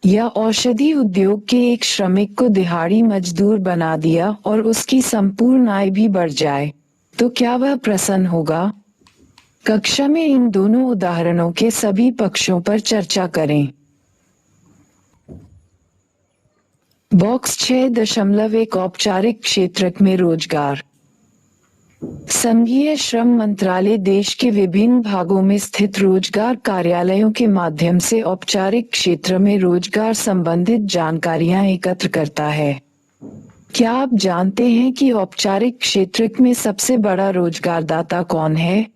या औषधि उद्योग के एक श्रमिक को दिहाड़ी मजदूर बना दिया और उसकी संपूर्ण आय भी बढ़ जाए, तो क्या वह प्रसन्न होगा? कक्षा में इन दोनों उदाहरणों के सभी पक्षों पर चर्चा करें। बॉक्स 6.1 औपचारिक क्षेत्र में रोजगार। संघीय श्रम मंत्रालय देश के विभिन्न भागों में स्थित रोजगार कार्यालयों के माध्यम से औपचारिक क्षेत्र में रोजगार संबंधित जानकारियां एकत्र करता है। क्या आप जानते हैं कि औपचारिक क्षेत्र में सबसे बड़ा रोजगारदाता कौन है?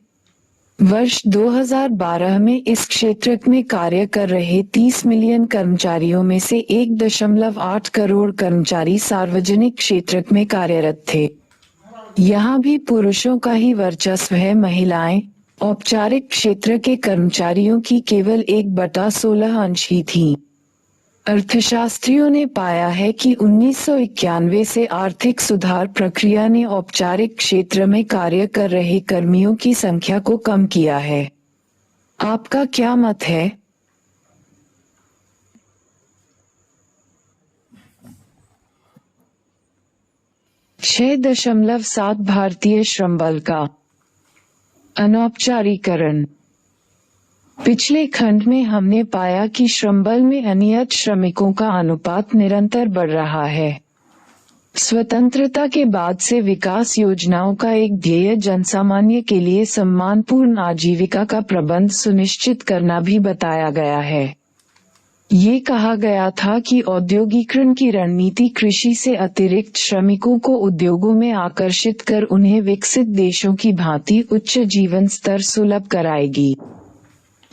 वर्ष 2012 में इस क्षेत्र में कार्य कर रहे 30 मिलियन कर्मचारियों में से 1.8 करोड़ कर्मचारी सार्वजनिक क्षेत्र में कार्यरत थे। यहाँ भी पुरुषों का ही वर्चस्व है। महिलाएं औपचारिक क्षेत्र के कर्मचारियों की केवल 1/16 अंश ही थीं। अर्थशास्त्रियों ने पाया है कि 1991 से आर्थिक सुधार प्रक्रिया ने औपचारिक क्षेत्र में कार्य कर रहे कर्मियों की संख्या को कम किया है। आपका क्या मत है? छह 6.7 भारतीय श्रम बल का अनौपचारीकरण। पिछले खंड में हमने पाया कि श्रम बल में अनियत श्रमिकों का अनुपात निरंतर बढ़ रहा है। स्वतंत्रता के बाद से विकास योजनाओं का एक ध्येय जनसामान्य के लिए सम्मानपूर्ण आजीविका का प्रबंध सुनिश्चित करना भी बताया गया है। ये कहा गया था कि औद्योगिकरण की रणनीति कृषि से अतिरिक्त श्रमिकों को उद्योगों में आकर्षित कर उन्हें विकसित देशों की भांति उच्च जीवन स्तर सुलभ कराएगी।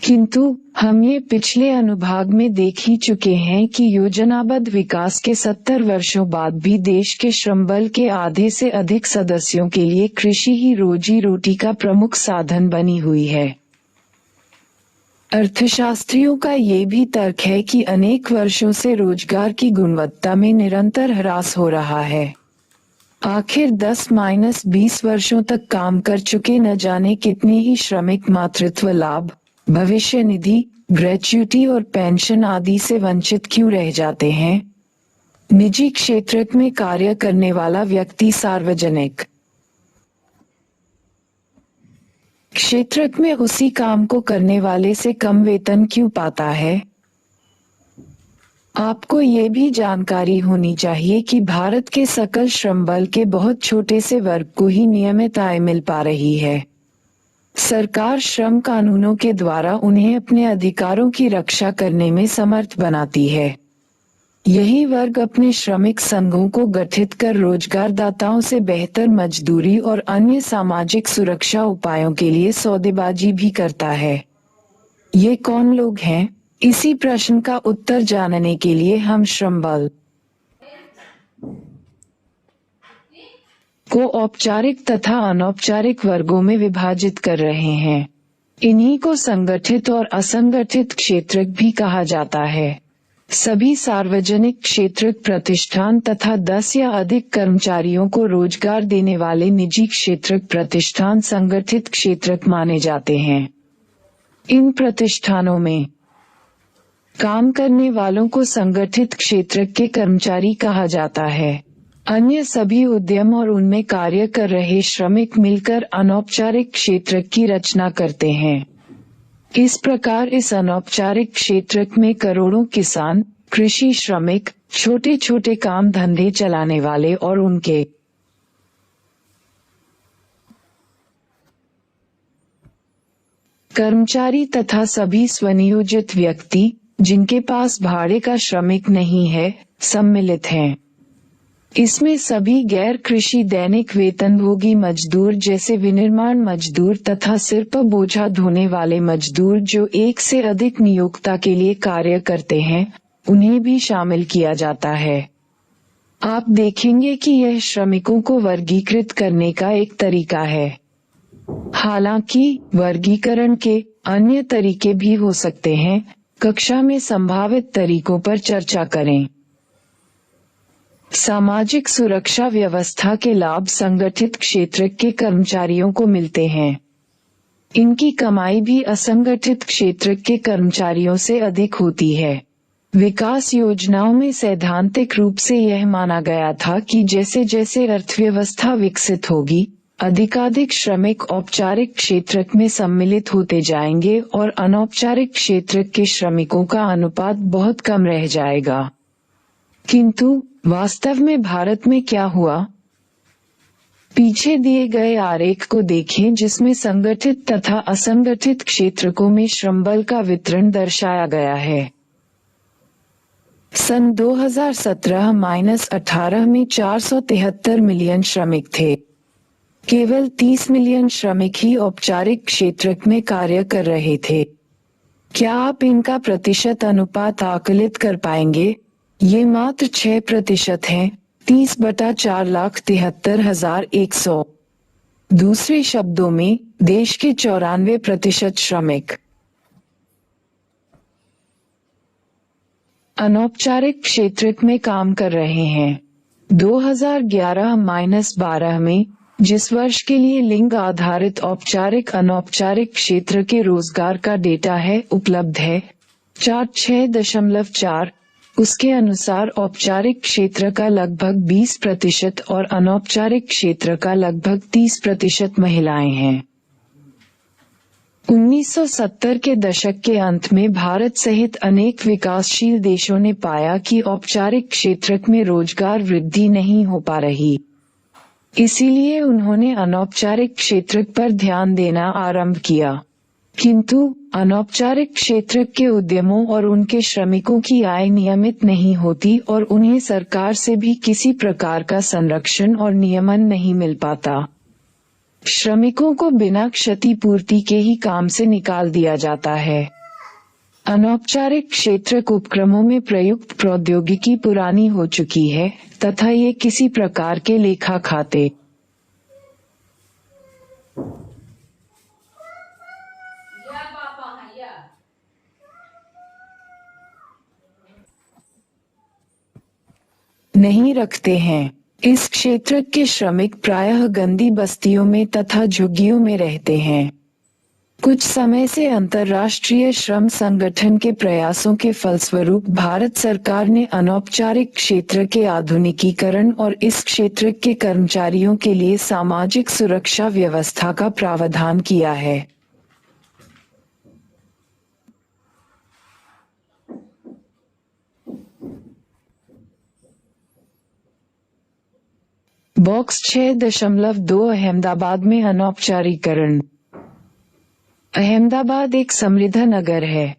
किंतु हम ये पिछले अनुभाग में देख ही चुके हैं कि योजनाबद्ध विकास के 70 वर्षों बाद भी देश के श्रम बल के आधे से अधिक सदस्यों के लिए कृषि ही रोजी रोटी का प्रमुख साधन बनी हुई है। अर्थशास्त्रियों का ये भी तर्क है कि अनेक वर्षों से रोजगार की गुणवत्ता में निरंतर ह्रास हो रहा है। आखिर 10-20 वर्षों तक काम कर चुके न जाने कितने ही श्रमिक मातृत्व लाभ, भविष्य निधि, ग्रेच्युटी और पेंशन आदि से वंचित क्यों रह जाते हैं? निजी क्षेत्र में कार्य करने वाला व्यक्ति सार्वजनिक क्षेत्र में उसी काम को करने वाले से कम वेतन क्यों पाता है? आपको ये भी जानकारी होनी चाहिए कि भारत के सकल श्रम बल के बहुत छोटे से वर्ग को ही नियमित आय मिल पा रही है। सरकार श्रम कानूनों के द्वारा उन्हें अपने अधिकारों की रक्षा करने में समर्थ बनाती है। यही वर्ग अपने श्रमिक संघों को गठित कर रोजगारदाताओं से बेहतर मजदूरी और अन्य सामाजिक सुरक्षा उपायों के लिए सौदेबाजी भी करता है। ये कौन लोग हैं? इसी प्रश्न का उत्तर जानने के लिए हम श्रम बल को औपचारिक तथा अनौपचारिक वर्गों में विभाजित कर रहे हैं। इन्हीं को संगठित और असंगठित क्षेत्र भी कहा जाता है। सभी सार्वजनिक क्षेत्र प्रतिष्ठान तथा 10 या अधिक कर्मचारियों को रोजगार देने वाले निजी क्षेत्र प्रतिष्ठान संगठित क्षेत्र माने जाते हैं। इन प्रतिष्ठानों में काम करने वालों को संगठित क्षेत्र के कर्मचारी कहा जाता है। अन्य सभी उद्यम और उनमें कार्य कर रहे श्रमिक मिलकर अनौपचारिक क्षेत्र की रचना करते हैं। इस प्रकार इस अनौपचारिक क्षेत्र में करोड़ों किसान, कृषि श्रमिक, छोटे छोटे काम धंधे चलाने वाले और उनके कर्मचारी तथा सभी स्वनियोजित व्यक्ति, जिनके पास भाड़े का श्रमिक नहीं है, सम्मिलित हैं। इसमें सभी गैर कृषि दैनिक वेतनभोगी मजदूर जैसे विनिर्माण मजदूर तथा सिर पर बोझा ढोने वाले मजदूर जो एक से अधिक नियोक्ता के लिए कार्य करते हैं, उन्हें भी शामिल किया जाता है। आप देखेंगे कि यह श्रमिकों को वर्गीकृत करने का एक तरीका है। हालांकि वर्गीकरण के अन्य तरीके भी हो सकते हैं। कक्षा में संभावित तरीकों पर चर्चा करें। सामाजिक सुरक्षा व्यवस्था के लाभ संगठित क्षेत्र के कर्मचारियों को मिलते हैं। इनकी कमाई भी असंगठित क्षेत्र के कर्मचारियों से अधिक होती है। विकास योजनाओं में सैद्धांतिक रूप से यह माना गया था कि जैसे जैसे अर्थव्यवस्था विकसित होगी, अधिकाधिक श्रमिक औपचारिक क्षेत्र में सम्मिलित होते जाएंगे और अनौपचारिक क्षेत्र के श्रमिकों का अनुपात बहुत कम रह जाएगा। किंतु वास्तव में भारत में क्या हुआ? पीछे दिए गए आरेख को देखें जिसमें संगठित तथा असंगठित क्षेत्रकों में श्रमबल का वितरण दर्शाया गया है। सन 2017-18 में 473 मिलियन श्रमिक थे। केवल 30 मिलियन श्रमिक ही औपचारिक क्षेत्र में कार्य कर रहे थे। क्या आप इनका प्रतिशत अनुपात आकलित कर पाएंगे? ये मात्र 6% है, 30/4,73,100। दूसरे शब्दों में, देश के 94% श्रमिक अनौपचारिक क्षेत्र में काम कर रहे हैं। 2011-12 में, जिस वर्ष के लिए लिंग आधारित औपचारिक अनौपचारिक क्षेत्र के रोजगार का डेटा है उपलब्ध है, 6.4, उसके अनुसार औपचारिक क्षेत्र का लगभग 20% और अनौपचारिक क्षेत्र का लगभग 30% महिलाएं हैं। 1970 के दशक के अंत में भारत सहित अनेक विकासशील देशों ने पाया कि औपचारिक क्षेत्र में रोजगार वृद्धि नहीं हो पा रही। इसीलिए उन्होंने अनौपचारिक क्षेत्र पर ध्यान देना आरंभ किया। किंतु अनौपचारिक क्षेत्र के उद्यमों और उनके श्रमिकों की आय नियमित नहीं होती और उन्हें सरकार से भी किसी प्रकार का संरक्षण और नियमन नहीं मिल पाता। श्रमिकों को बिना क्षतिपूर्ति के ही काम से निकाल दिया जाता है। अनौपचारिक क्षेत्र उपक्रमों में प्रयुक्त प्रौद्योगिकी पुरानी हो चुकी है तथा ये किसी प्रकार के लेखा खाते नहीं रखते हैं। इस क्षेत्र के श्रमिक प्रायः गंदी बस्तियों में तथा झुग्गियों में रहते हैं। कुछ समय से अंतर्राष्ट्रीय श्रम संगठन के प्रयासों के फलस्वरूप भारत सरकार ने अनौपचारिक क्षेत्र के आधुनिकीकरण और इस क्षेत्र के कर्मचारियों के लिए सामाजिक सुरक्षा व्यवस्था का प्रावधान किया है। बॉक्स 6.2 अहमदाबाद में अनौपचारीकरण। अहमदाबाद एक समृद्ध नगर है।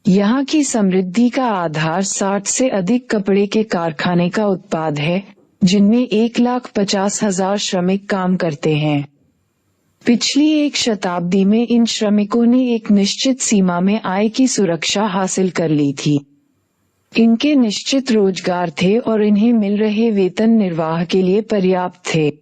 यहाँ की समृद्धि का आधार 60 से अधिक कपड़े के कारखाने का उत्पाद है, जिनमें 1,50,000 श्रमिक काम करते हैं। पिछली एक शताब्दी में इन श्रमिकों ने एक निश्चित सीमा में आय की सुरक्षा हासिल कर ली थी। इनके निश्चित रोजगार थे और इन्हें मिल रहे वेतन निर्वाह के लिए पर्याप्त थे।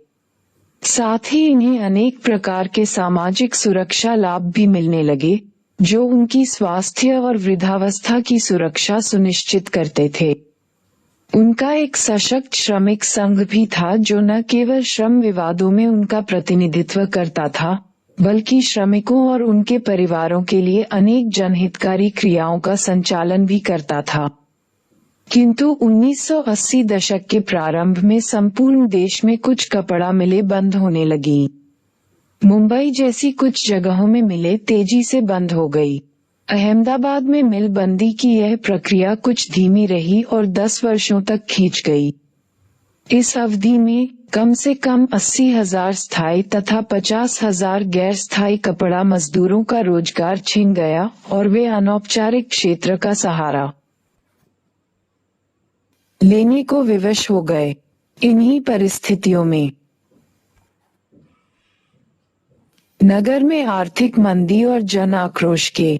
साथ ही इन्हें अनेक प्रकार के सामाजिक सुरक्षा लाभ भी मिलने लगे, जो उनकी स्वास्थ्य और वृद्धावस्था की सुरक्षा सुनिश्चित करते थे। उनका एक सशक्त श्रमिक संघ भी था जो न केवल श्रम विवादों में उनका प्रतिनिधित्व करता था, बल्कि श्रमिकों और उनके परिवारों के लिए अनेक जनहितकारी क्रियाओं का संचालन भी करता था। किंतु 1980 दशक के प्रारंभ में संपूर्ण देश में कुछ कपड़ा मिलें बंद होने लगी। मुंबई जैसी कुछ जगहों में मिलें तेजी से बंद हो गई। अहमदाबाद में मिल बंदी की यह प्रक्रिया कुछ धीमी रही और 10 वर्षों तक खींच गई। इस अवधि में कम से कम 80,000 स्थायी तथा 50,000 गैर स्थायी कपड़ा मजदूरों का रोजगार छिन गया और वे अनौपचारिक क्षेत्र का सहारा लेने को विवश हो गए। इन्हीं परिस्थितियों में नगर में आर्थिक मंदी और जन आक्रोश के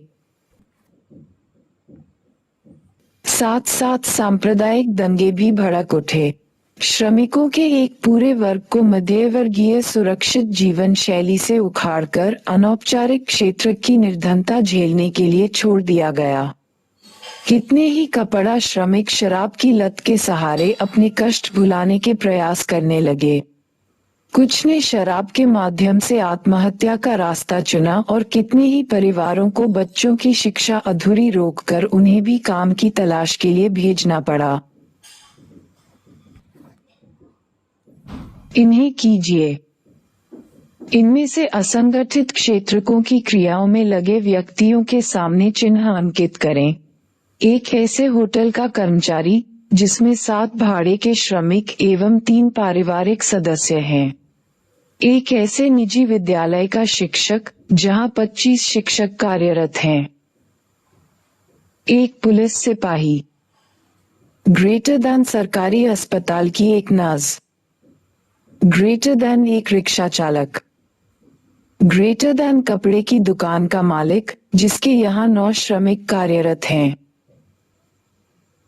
साथ साथ सांप्रदायिक दंगे भी भड़क उठे। श्रमिकों के एक पूरे वर्ग को मध्यवर्गीय सुरक्षित जीवन शैली से उखाड़कर अनौपचारिक क्षेत्र की निर्धनता झेलने के लिए छोड़ दिया गया। कितने ही कपड़ा श्रमिक शराब की लत के सहारे अपने कष्ट भुलाने के प्रयास करने लगे। कुछ ने शराब के माध्यम से आत्महत्या का रास्ता चुना और कितने ही परिवारों को बच्चों की शिक्षा अधूरी रोककर उन्हें भी काम की तलाश के लिए भेजना पड़ा। इन्हें कीजिए। इनमें से असंगठित क्षेत्रकों की क्रियाओं में लगे व्यक्तियों के सामने चिन्ह अंकित करें। एक ऐसे होटल का कर्मचारी जिसमें 7 भाड़े के श्रमिक एवं 3 पारिवारिक सदस्य हैं। एक ऐसे निजी विद्यालय का शिक्षक जहां 25 शिक्षक कार्यरत हैं। एक पुलिस सिपाही। ग्रेटर दैन सरकारी अस्पताल की एक नर्स। ग्रेटर दैन एक रिक्शा चालक। ग्रेटर दैन कपड़े की दुकान का मालिक जिसके यहाँ 9 श्रमिक कार्यरत हैं।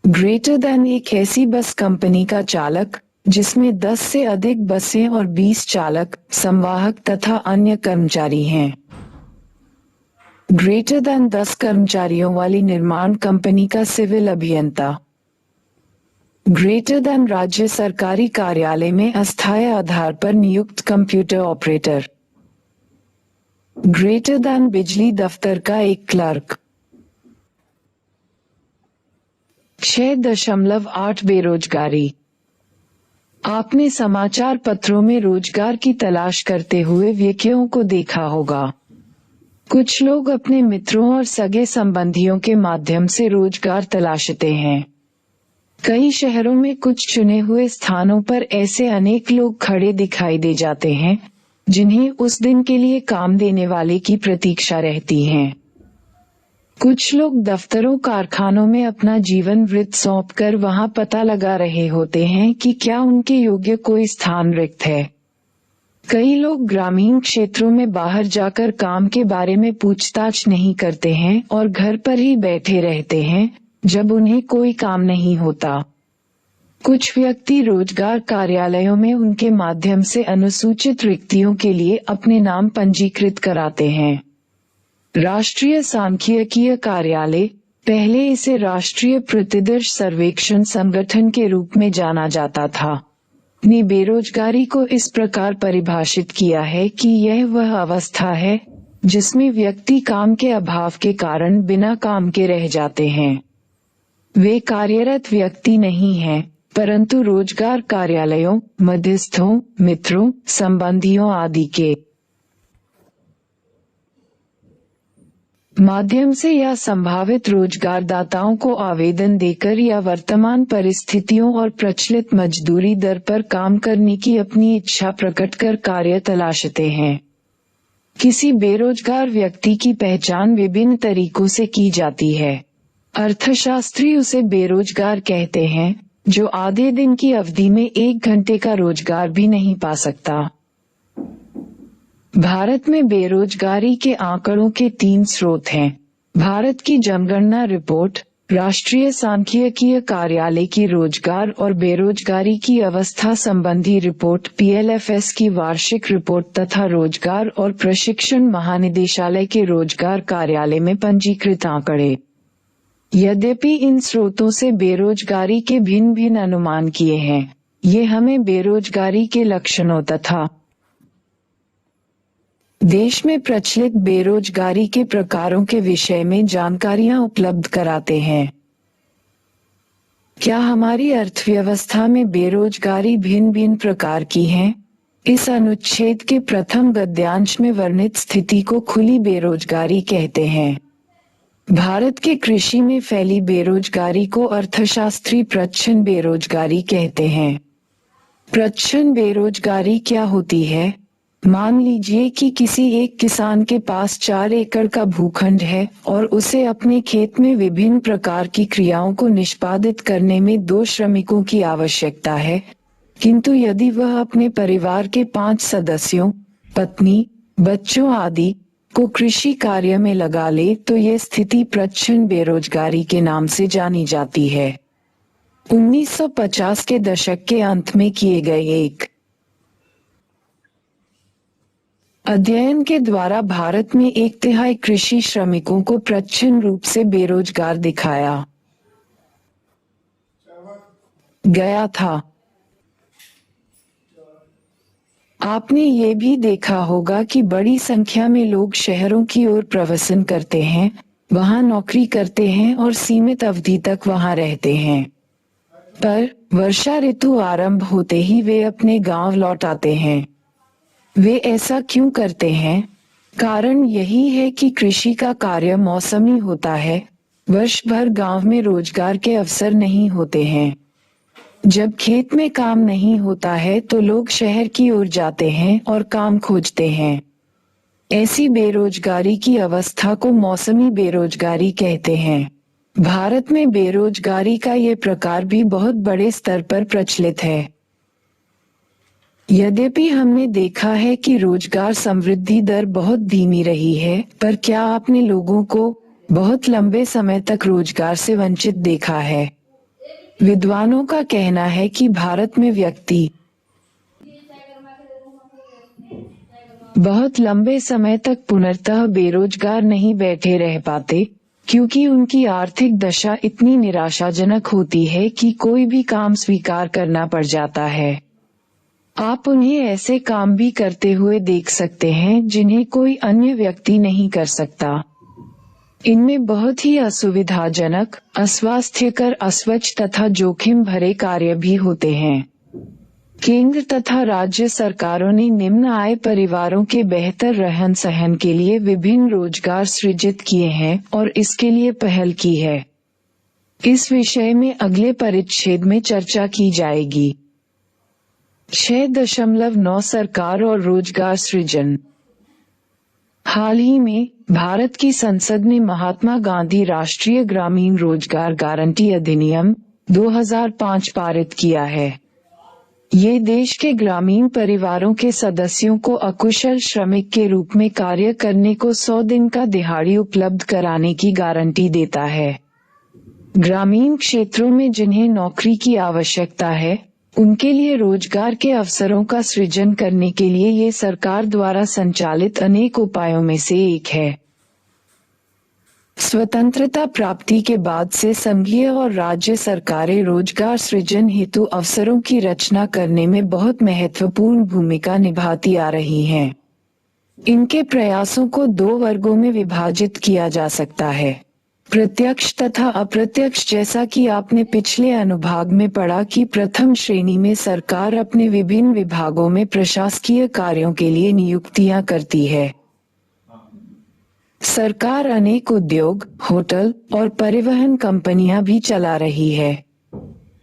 ग्रेटर दैन एक ऐसी बस कंपनी का चालक जिसमें 10 से अधिक बसें और 20 चालक, संवाहक तथा अन्य कर्मचारी हैं। ग्रेटर दैन 10 कर्मचारियों वाली निर्माण कंपनी का सिविल अभियंता। ग्रेटर दैन राज्य सरकारी कार्यालय में अस्थायी आधार पर नियुक्त कंप्यूटर ऑपरेटर। ग्रेटर दैन बिजली दफ्तर का एक क्लर्क। 6.8 बेरोजगारी। आपने समाचार पत्रों में रोजगार की तलाश करते हुए व्यक्तियों को देखा होगा। कुछ लोग अपने मित्रों और सगे संबंधियों के माध्यम से रोजगार तलाशते हैं। कई शहरों में कुछ चुने हुए स्थानों पर ऐसे अनेक लोग खड़े दिखाई दे जाते हैं जिन्हें उस दिन के लिए काम देने वाले की प्रतीक्षा रहती है। कुछ लोग दफ्तरों कारखानों में अपना जीवन वृत्त सौंपकर वहां पता लगा रहे होते हैं कि क्या उनके योग्य कोई स्थान रिक्त है। कई लोग ग्रामीण क्षेत्रों में बाहर जाकर काम के बारे में पूछताछ नहीं करते हैं और घर पर ही बैठे रहते हैं जब उन्हें कोई काम नहीं होता। कुछ व्यक्ति रोजगार कार्यालयों में उनके माध्यम से अनुसूचित रिक्तियों के लिए अपने नाम पंजीकृत कराते हैं। राष्ट्रीय सांख्यिकीय कार्यालय, पहले इसे राष्ट्रीय प्रतिदर्श सर्वेक्षण संगठन के रूप में जाना जाता था, ने बेरोजगारी को इस प्रकार परिभाषित किया है कि यह वह अवस्था है जिसमें व्यक्ति काम के अभाव के कारण बिना काम के रह जाते हैं। वे कार्यरत व्यक्ति नहीं हैं, परंतु रोजगार कार्यालयों, मध्यस्थों, मित्रों, संबंधियों आदि के माध्यम से या संभावित रोजगारदाताओं को आवेदन देकर या वर्तमान परिस्थितियों और प्रचलित मजदूरी दर पर काम करने की अपनी इच्छा प्रकट कर कार्य तलाशते हैं। किसी बेरोजगार व्यक्ति की पहचान विभिन्न तरीकों से की जाती है। अर्थशास्त्री उसे बेरोजगार कहते हैं जो आधे दिन की अवधि में 1 घंटे का रोजगार भी नहीं पा सकता। भारत में बेरोजगारी के आंकड़ों के 3 स्रोत हैं। भारत की जनगणना रिपोर्ट, राष्ट्रीय सांख्यिकीय कार्यालय की रोजगार और बेरोजगारी की अवस्था संबंधी रिपोर्ट, PLFS की वार्षिक रिपोर्ट तथा रोजगार और प्रशिक्षण महानिदेशालय के रोजगार कार्यालय में पंजीकृत आंकड़े। यद्यपि इन स्रोतों से बेरोजगारी के भिन्न भिन्न अनुमान किए हैं, ये हमें बेरोजगारी के लक्षणों तथा देश में प्रचलित बेरोजगारी के प्रकारों के विषय में जानकारियां उपलब्ध कराते हैं। क्या हमारी अर्थव्यवस्था में बेरोजगारी भिन्न भिन्न प्रकार की है? इस अनुच्छेद के प्रथम गद्यांश में वर्णित स्थिति को खुली बेरोजगारी कहते हैं। भारत के कृषि में फैली बेरोजगारी को अर्थशास्त्री प्रच्छन्न बेरोजगारी कहते हैं। प्रच्छन्न बेरोजगारी क्या होती है? मान लीजिए कि किसी एक किसान के पास 4 एकड़ का भूखंड है और उसे अपने खेत में विभिन्न प्रकार की क्रियाओं को निष्पादित करने में 2 श्रमिकों की आवश्यकता है, किंतु यदि वह अपने परिवार के 5 सदस्यों, पत्नी, बच्चों आदि को कृषि कार्य में लगा ले तो ये स्थिति प्रच्छन्न बेरोजगारी के नाम से जानी जाती है। 1950 के दशक के अंत में किए गए एक अध्ययन के द्वारा भारत में 1/3 कृषि श्रमिकों को प्रच्छन्न रूप से बेरोजगार दिखाया गया था। आपने ये भी देखा होगा कि बड़ी संख्या में लोग शहरों की ओर प्रवासन करते हैं, वहां नौकरी करते हैं और सीमित अवधि तक वहां रहते हैं, पर वर्षा ऋतु आरंभ होते ही वे अपने गांव लौट आते हैं। वे ऐसा क्यों करते हैं? कारण यही है कि कृषि का कार्य मौसमी होता है, वर्ष भर गांव में रोजगार के अवसर नहीं होते हैं। जब खेत में काम नहीं होता है तो लोग शहर की ओर जाते हैं और काम खोजते हैं। ऐसी बेरोजगारी की अवस्था को मौसमी बेरोजगारी कहते हैं। भारत में बेरोजगारी का ये प्रकार भी बहुत बड़े स्तर पर प्रचलित है। यद्यपि हमने देखा है कि रोजगार समृद्धि दर बहुत धीमी रही है, पर क्या आपने लोगों को बहुत लंबे समय तक रोजगार से वंचित देखा है? विद्वानों का कहना है कि भारत में व्यक्ति बहुत लंबे समय तक पूर्णतः बेरोजगार नहीं बैठे रह पाते, क्योंकि उनकी आर्थिक दशा इतनी निराशाजनक होती है कि कोई भी काम स्वीकार करना पड़ जाता है। आप उन्हें ऐसे काम भी करते हुए देख सकते हैं जिन्हें कोई अन्य व्यक्ति नहीं कर सकता। इनमें बहुत ही असुविधाजनक, अस्वास्थ्यकर, अस्वच्छ तथा जोखिम भरे कार्य भी होते हैं। केंद्र तथा राज्य सरकारों ने निम्न आय परिवारों के बेहतर रहन सहन के लिए विभिन्न रोजगार सृजित किए हैं और इसके लिए पहल की है। इस विषय में अगले परिच्छेद में चर्चा की जाएगी। 6.9 सरकार और रोजगार सृजन। हाल ही में भारत की संसद ने महात्मा गांधी राष्ट्रीय ग्रामीण रोजगार गारंटी अधिनियम 2005 पारित किया है। ये देश के ग्रामीण परिवारों के सदस्यों को अकुशल श्रमिक के रूप में कार्य करने को 100 दिन का दिहाड़ी उपलब्ध कराने की गारंटी देता है। ग्रामीण क्षेत्रों में जिन्हें नौकरी की आवश्यकता है, उनके लिए रोजगार के अवसरों का सृजन करने के लिए ये सरकार द्वारा संचालित अनेक उपायों में से एक है। स्वतंत्रता प्राप्ति के बाद से संघीय और राज्य सरकारें रोजगार सृजन हेतु अवसरों की रचना करने में बहुत महत्वपूर्ण भूमिका निभाती आ रही हैं। इनके प्रयासों को 2 वर्गों में विभाजित किया जा सकता है, प्रत्यक्ष तथा अप्रत्यक्ष। जैसा कि आपने पिछले अनुभाग में पढ़ा कि प्रथम श्रेणी में सरकार अपने विभिन्न विभागों में प्रशासकीय कार्यों के लिए नियुक्तियां करती है। सरकार अनेक उद्योग, होटल और परिवहन कंपनियां भी चला रही है।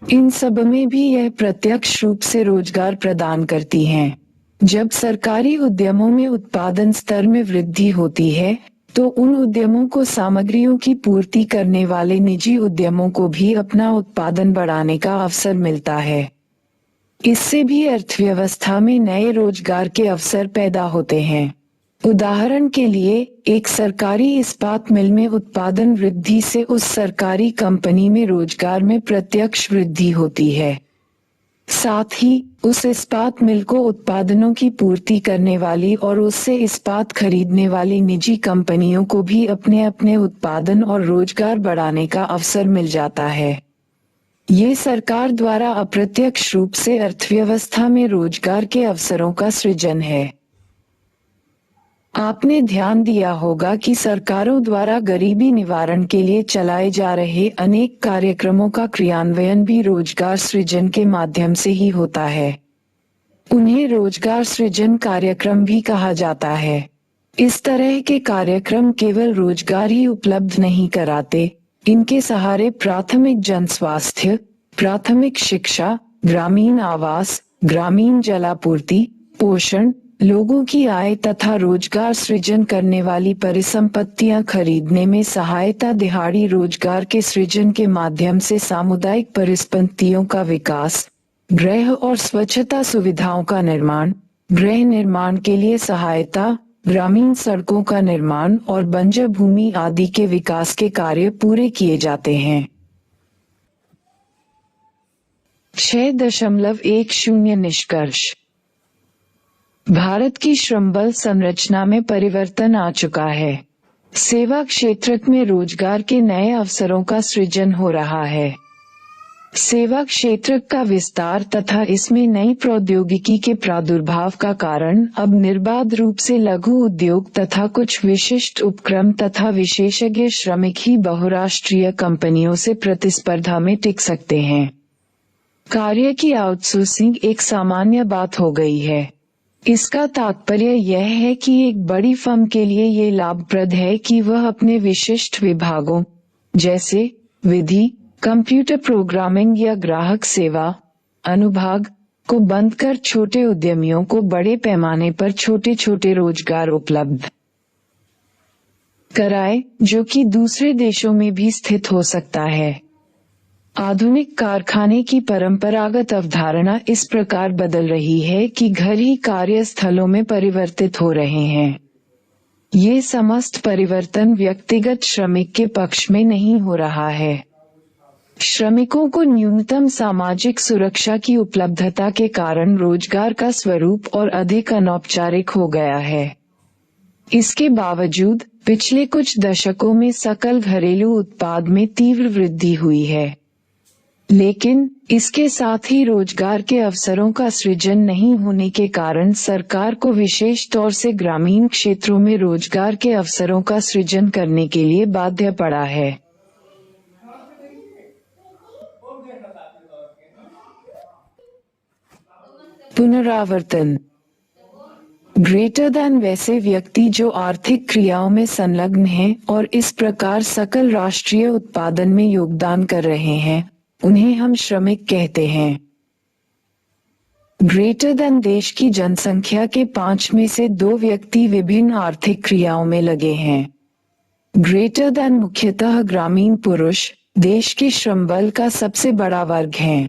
इन सब में भी यह प्रत्यक्ष रूप से रोजगार प्रदान करती हैं। जब सरकारी उद्यमों में उत्पादन स्तर में वृद्धि होती है, तो उन उद्यमों को सामग्रियों की पूर्ति करने वाले निजी उद्यमों को भी अपना उत्पादन बढ़ाने का अवसर मिलता है। इससे भी अर्थव्यवस्था में नए रोजगार के अवसर पैदा होते हैं। उदाहरण के लिए, एक सरकारी इस्पात मिल में उत्पादन वृद्धि से उस सरकारी कंपनी में रोजगार में प्रत्यक्ष वृद्धि होती है। साथ ही उस इस्पात मिल को उत्पादनों की पूर्ति करने वाली और उससे इस्पात खरीदने वाली निजी कंपनियों को भी अपने अपने उत्पादन और रोजगार बढ़ाने का अवसर मिल जाता है। ये सरकार द्वारा अप्रत्यक्ष रूप से अर्थव्यवस्था में रोजगार के अवसरों का सृजन है। आपने ध्यान दिया होगा कि सरकारों द्वारा गरीबी निवारण के लिए चलाए जा रहे अनेक कार्यक्रमों का क्रियान्वयन भी रोजगार सृजन के माध्यम से ही होता है। उन्हें रोजगार सृजन कार्यक्रम भी कहा जाता है। इस तरह के कार्यक्रम केवल रोजगार ही उपलब्ध नहीं कराते, इनके सहारे प्राथमिक जन स्वास्थ्य, प्राथमिक शिक्षा, ग्रामीण आवास, ग्रामीण जलापूर्ति, पोषण, लोगों की आय तथा रोजगार सृजन करने वाली परिसंपत्तियां खरीदने में सहायता, दिहाड़ी रोजगार के सृजन के माध्यम से सामुदायिक परिसंपत्तियों का विकास, गृह और स्वच्छता सुविधाओं का निर्माण, गृह निर्माण के लिए सहायता, ग्रामीण सड़कों का निर्माण और बंजर भूमि आदि के विकास के कार्य पूरे किए जाते हैं। 6.10 निष्कर्ष। भारत की श्रमबल संरचना में परिवर्तन आ चुका है। सेवा क्षेत्र में रोजगार के नए अवसरों का सृजन हो रहा है। सेवा क्षेत्र का विस्तार तथा इसमें नई प्रौद्योगिकी के प्रादुर्भाव का कारण अब निर्बाध रूप से लघु उद्योग तथा कुछ विशिष्ट उपक्रम तथा विशेषज्ञ श्रमिक ही बहुराष्ट्रीय कंपनियों से प्रतिस्पर्धा में टिक सकते हैं। कार्य की आउटसोर्सिंग एक सामान्य बात हो गई है। इसका तात्पर्य यह है कि एक बड़ी फर्म के लिए ये लाभप्रद है कि वह अपने विशिष्ट विभागों जैसे विधि, कंप्यूटर प्रोग्रामिंग या ग्राहक सेवा अनुभाग को बंद कर छोटे उद्यमियों को बड़े पैमाने पर छोटे छोटे रोजगार उपलब्ध कराए, जो कि दूसरे देशों में भी स्थित हो सकता है। आधुनिक कारखाने की परंपरागत अवधारणा इस प्रकार बदल रही है कि घर ही कार्यस्थलों में परिवर्तित हो रहे हैं। ये समस्त परिवर्तन व्यक्तिगत श्रमिक के पक्ष में नहीं हो रहा है। श्रमिकों को न्यूनतम सामाजिक सुरक्षा की उपलब्धता के कारण रोजगार का स्वरूप और अधिक अनौपचारिक हो गया है। इसके बावजूद पिछले कुछ दशकों में सकल घरेलू उत्पाद में तीव्र वृद्धि हुई है, लेकिन इसके साथ ही रोजगार के अवसरों का सृजन नहीं होने के कारण सरकार को विशेष तौर से ग्रामीण क्षेत्रों में रोजगार के अवसरों का सृजन करने के लिए बाध्य पड़ा है। पुनरावर्तन। ग्रेटर देन वैसे व्यक्ति जो आर्थिक क्रियाओं में संलग्न हैं और इस प्रकार सकल राष्ट्रीय उत्पादन में योगदान कर रहे हैं, उन्हें हम श्रमिक कहते हैं। ग्रेटर देन देश की जनसंख्या के 5 में से 2 व्यक्ति विभिन्न आर्थिक क्रियाओं में लगे हैं। ग्रेटर देन मुख्यतः ग्रामीण पुरुष देश के श्रमबल का सबसे बड़ा वर्ग हैं।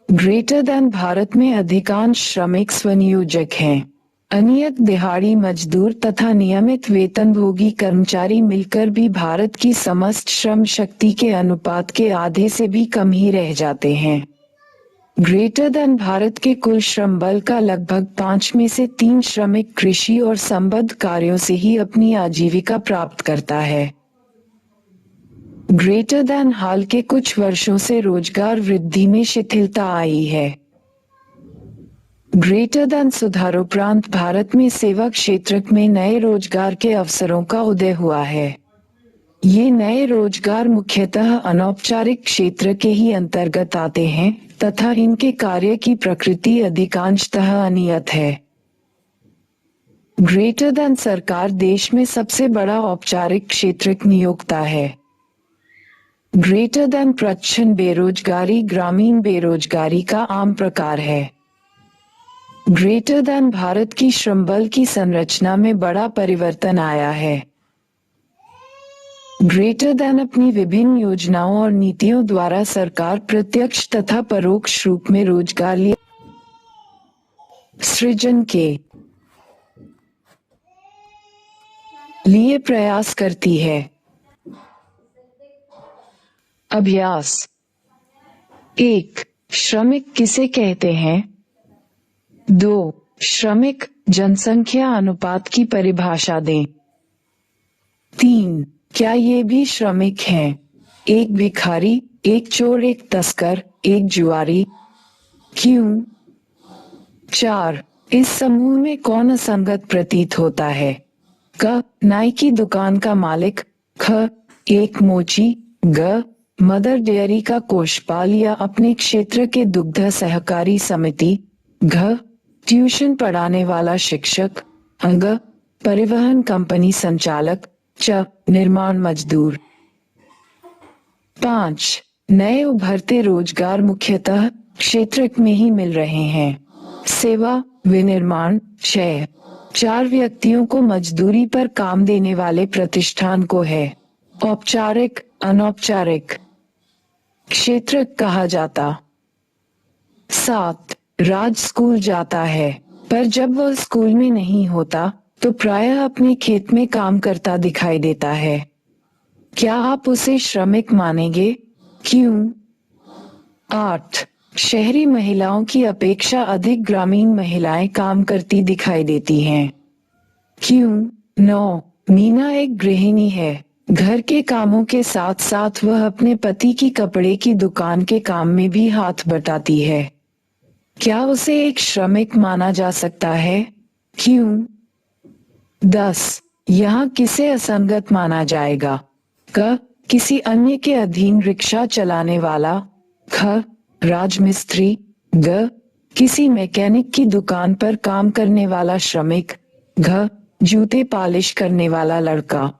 ग्रेटर देन भारत में अधिकांश श्रमिक स्वनियोजक हैं। अनियत दिहाड़ी मजदूर तथा नियमित वेतनभोगी कर्मचारी मिलकर भी भारत की समस्त श्रम शक्ति के अनुपात के आधे से भी कम ही रह जाते हैं। ग्रेटर देन भारत के कुल श्रम बल का लगभग 5 में से 3 श्रमिक कृषि और संबद्ध कार्यों से ही अपनी आजीविका प्राप्त करता है। ग्रेटर देन हाल के कुछ वर्षों से रोजगार वृद्धि में शिथिलता आई है। ग्रेटर देन सुधारोपरांत भारत में सेवा क्षेत्र में नए रोजगार के अवसरों का उदय हुआ है। ये नए रोजगार मुख्यतः अनौपचारिक क्षेत्र के ही अंतर्गत आते हैं तथा इनके कार्य की प्रकृति अधिकांशतः अनियत है। ग्रेटर देन सरकार देश में सबसे बड़ा औपचारिक क्षेत्र नियोक्ता है। ग्रेटर देन प्रच्छन्न बेरोजगारी ग्रामीण बेरोजगारी का आम प्रकार है। ग्रेटर देन भारत की श्रमबल की संरचना में बड़ा परिवर्तन आया है। ग्रेटर देन अपनी विभिन्न योजनाओं और नीतियों द्वारा सरकार प्रत्यक्ष तथा परोक्ष रूप में रोजगार सृजन के लिए प्रयास करती है। अभ्यास 1. श्रमिक किसे कहते हैं? 2. श्रमिक जनसंख्या अनुपात की परिभाषा दें। 3. क्या ये भी श्रमिक हैं? एक भिखारी, एक चोर, एक तस्कर, एक जुआरी। क्यों? 4. इस समूह में कौन असंगत प्रतीत होता है? क. नाई की दुकान का मालिक। ख. एक मोची। ग. मदर डेयरी का कोषपाल या अपने क्षेत्र के दुग्ध सहकारी समिति। घ. ट्यूशन पढ़ाने वाला शिक्षक। अंग. परिवहन कंपनी संचालक। च. निर्माण मजदूर। 5. नए उभरते रोजगार मुख्यतः क्षेत्र में ही मिल रहे हैं। सेवा, विनिर्माण, 6. 4 व्यक्तियों को मजदूरी पर काम देने वाले प्रतिष्ठान को है औपचारिक, अनौपचारिक क्षेत्र कहा जाता। 7. राज स्कूल जाता है, पर जब वह स्कूल में नहीं होता तो प्रायः अपने खेत में काम करता दिखाई देता है। क्या आप उसे श्रमिक मानेंगे? क्यों? 8. शहरी महिलाओं की अपेक्षा अधिक ग्रामीण महिलाएं काम करती दिखाई देती हैं। क्यों? 9. मीना एक गृहिणी है। घर के कामों के साथ साथ वह अपने पति की कपड़े की दुकान के काम में भी हाथ बटाती है। क्या उसे एक श्रमिक माना जा सकता है? क्यों? 10. यहाँ किसे असंगत माना जाएगा? क. किसी अन्य के अधीन रिक्शा चलाने वाला। ख. राजमिस्त्री। ग. किसी मैकेनिक की दुकान पर काम करने वाला श्रमिक। घ. जूते पॉलिश करने वाला लड़का।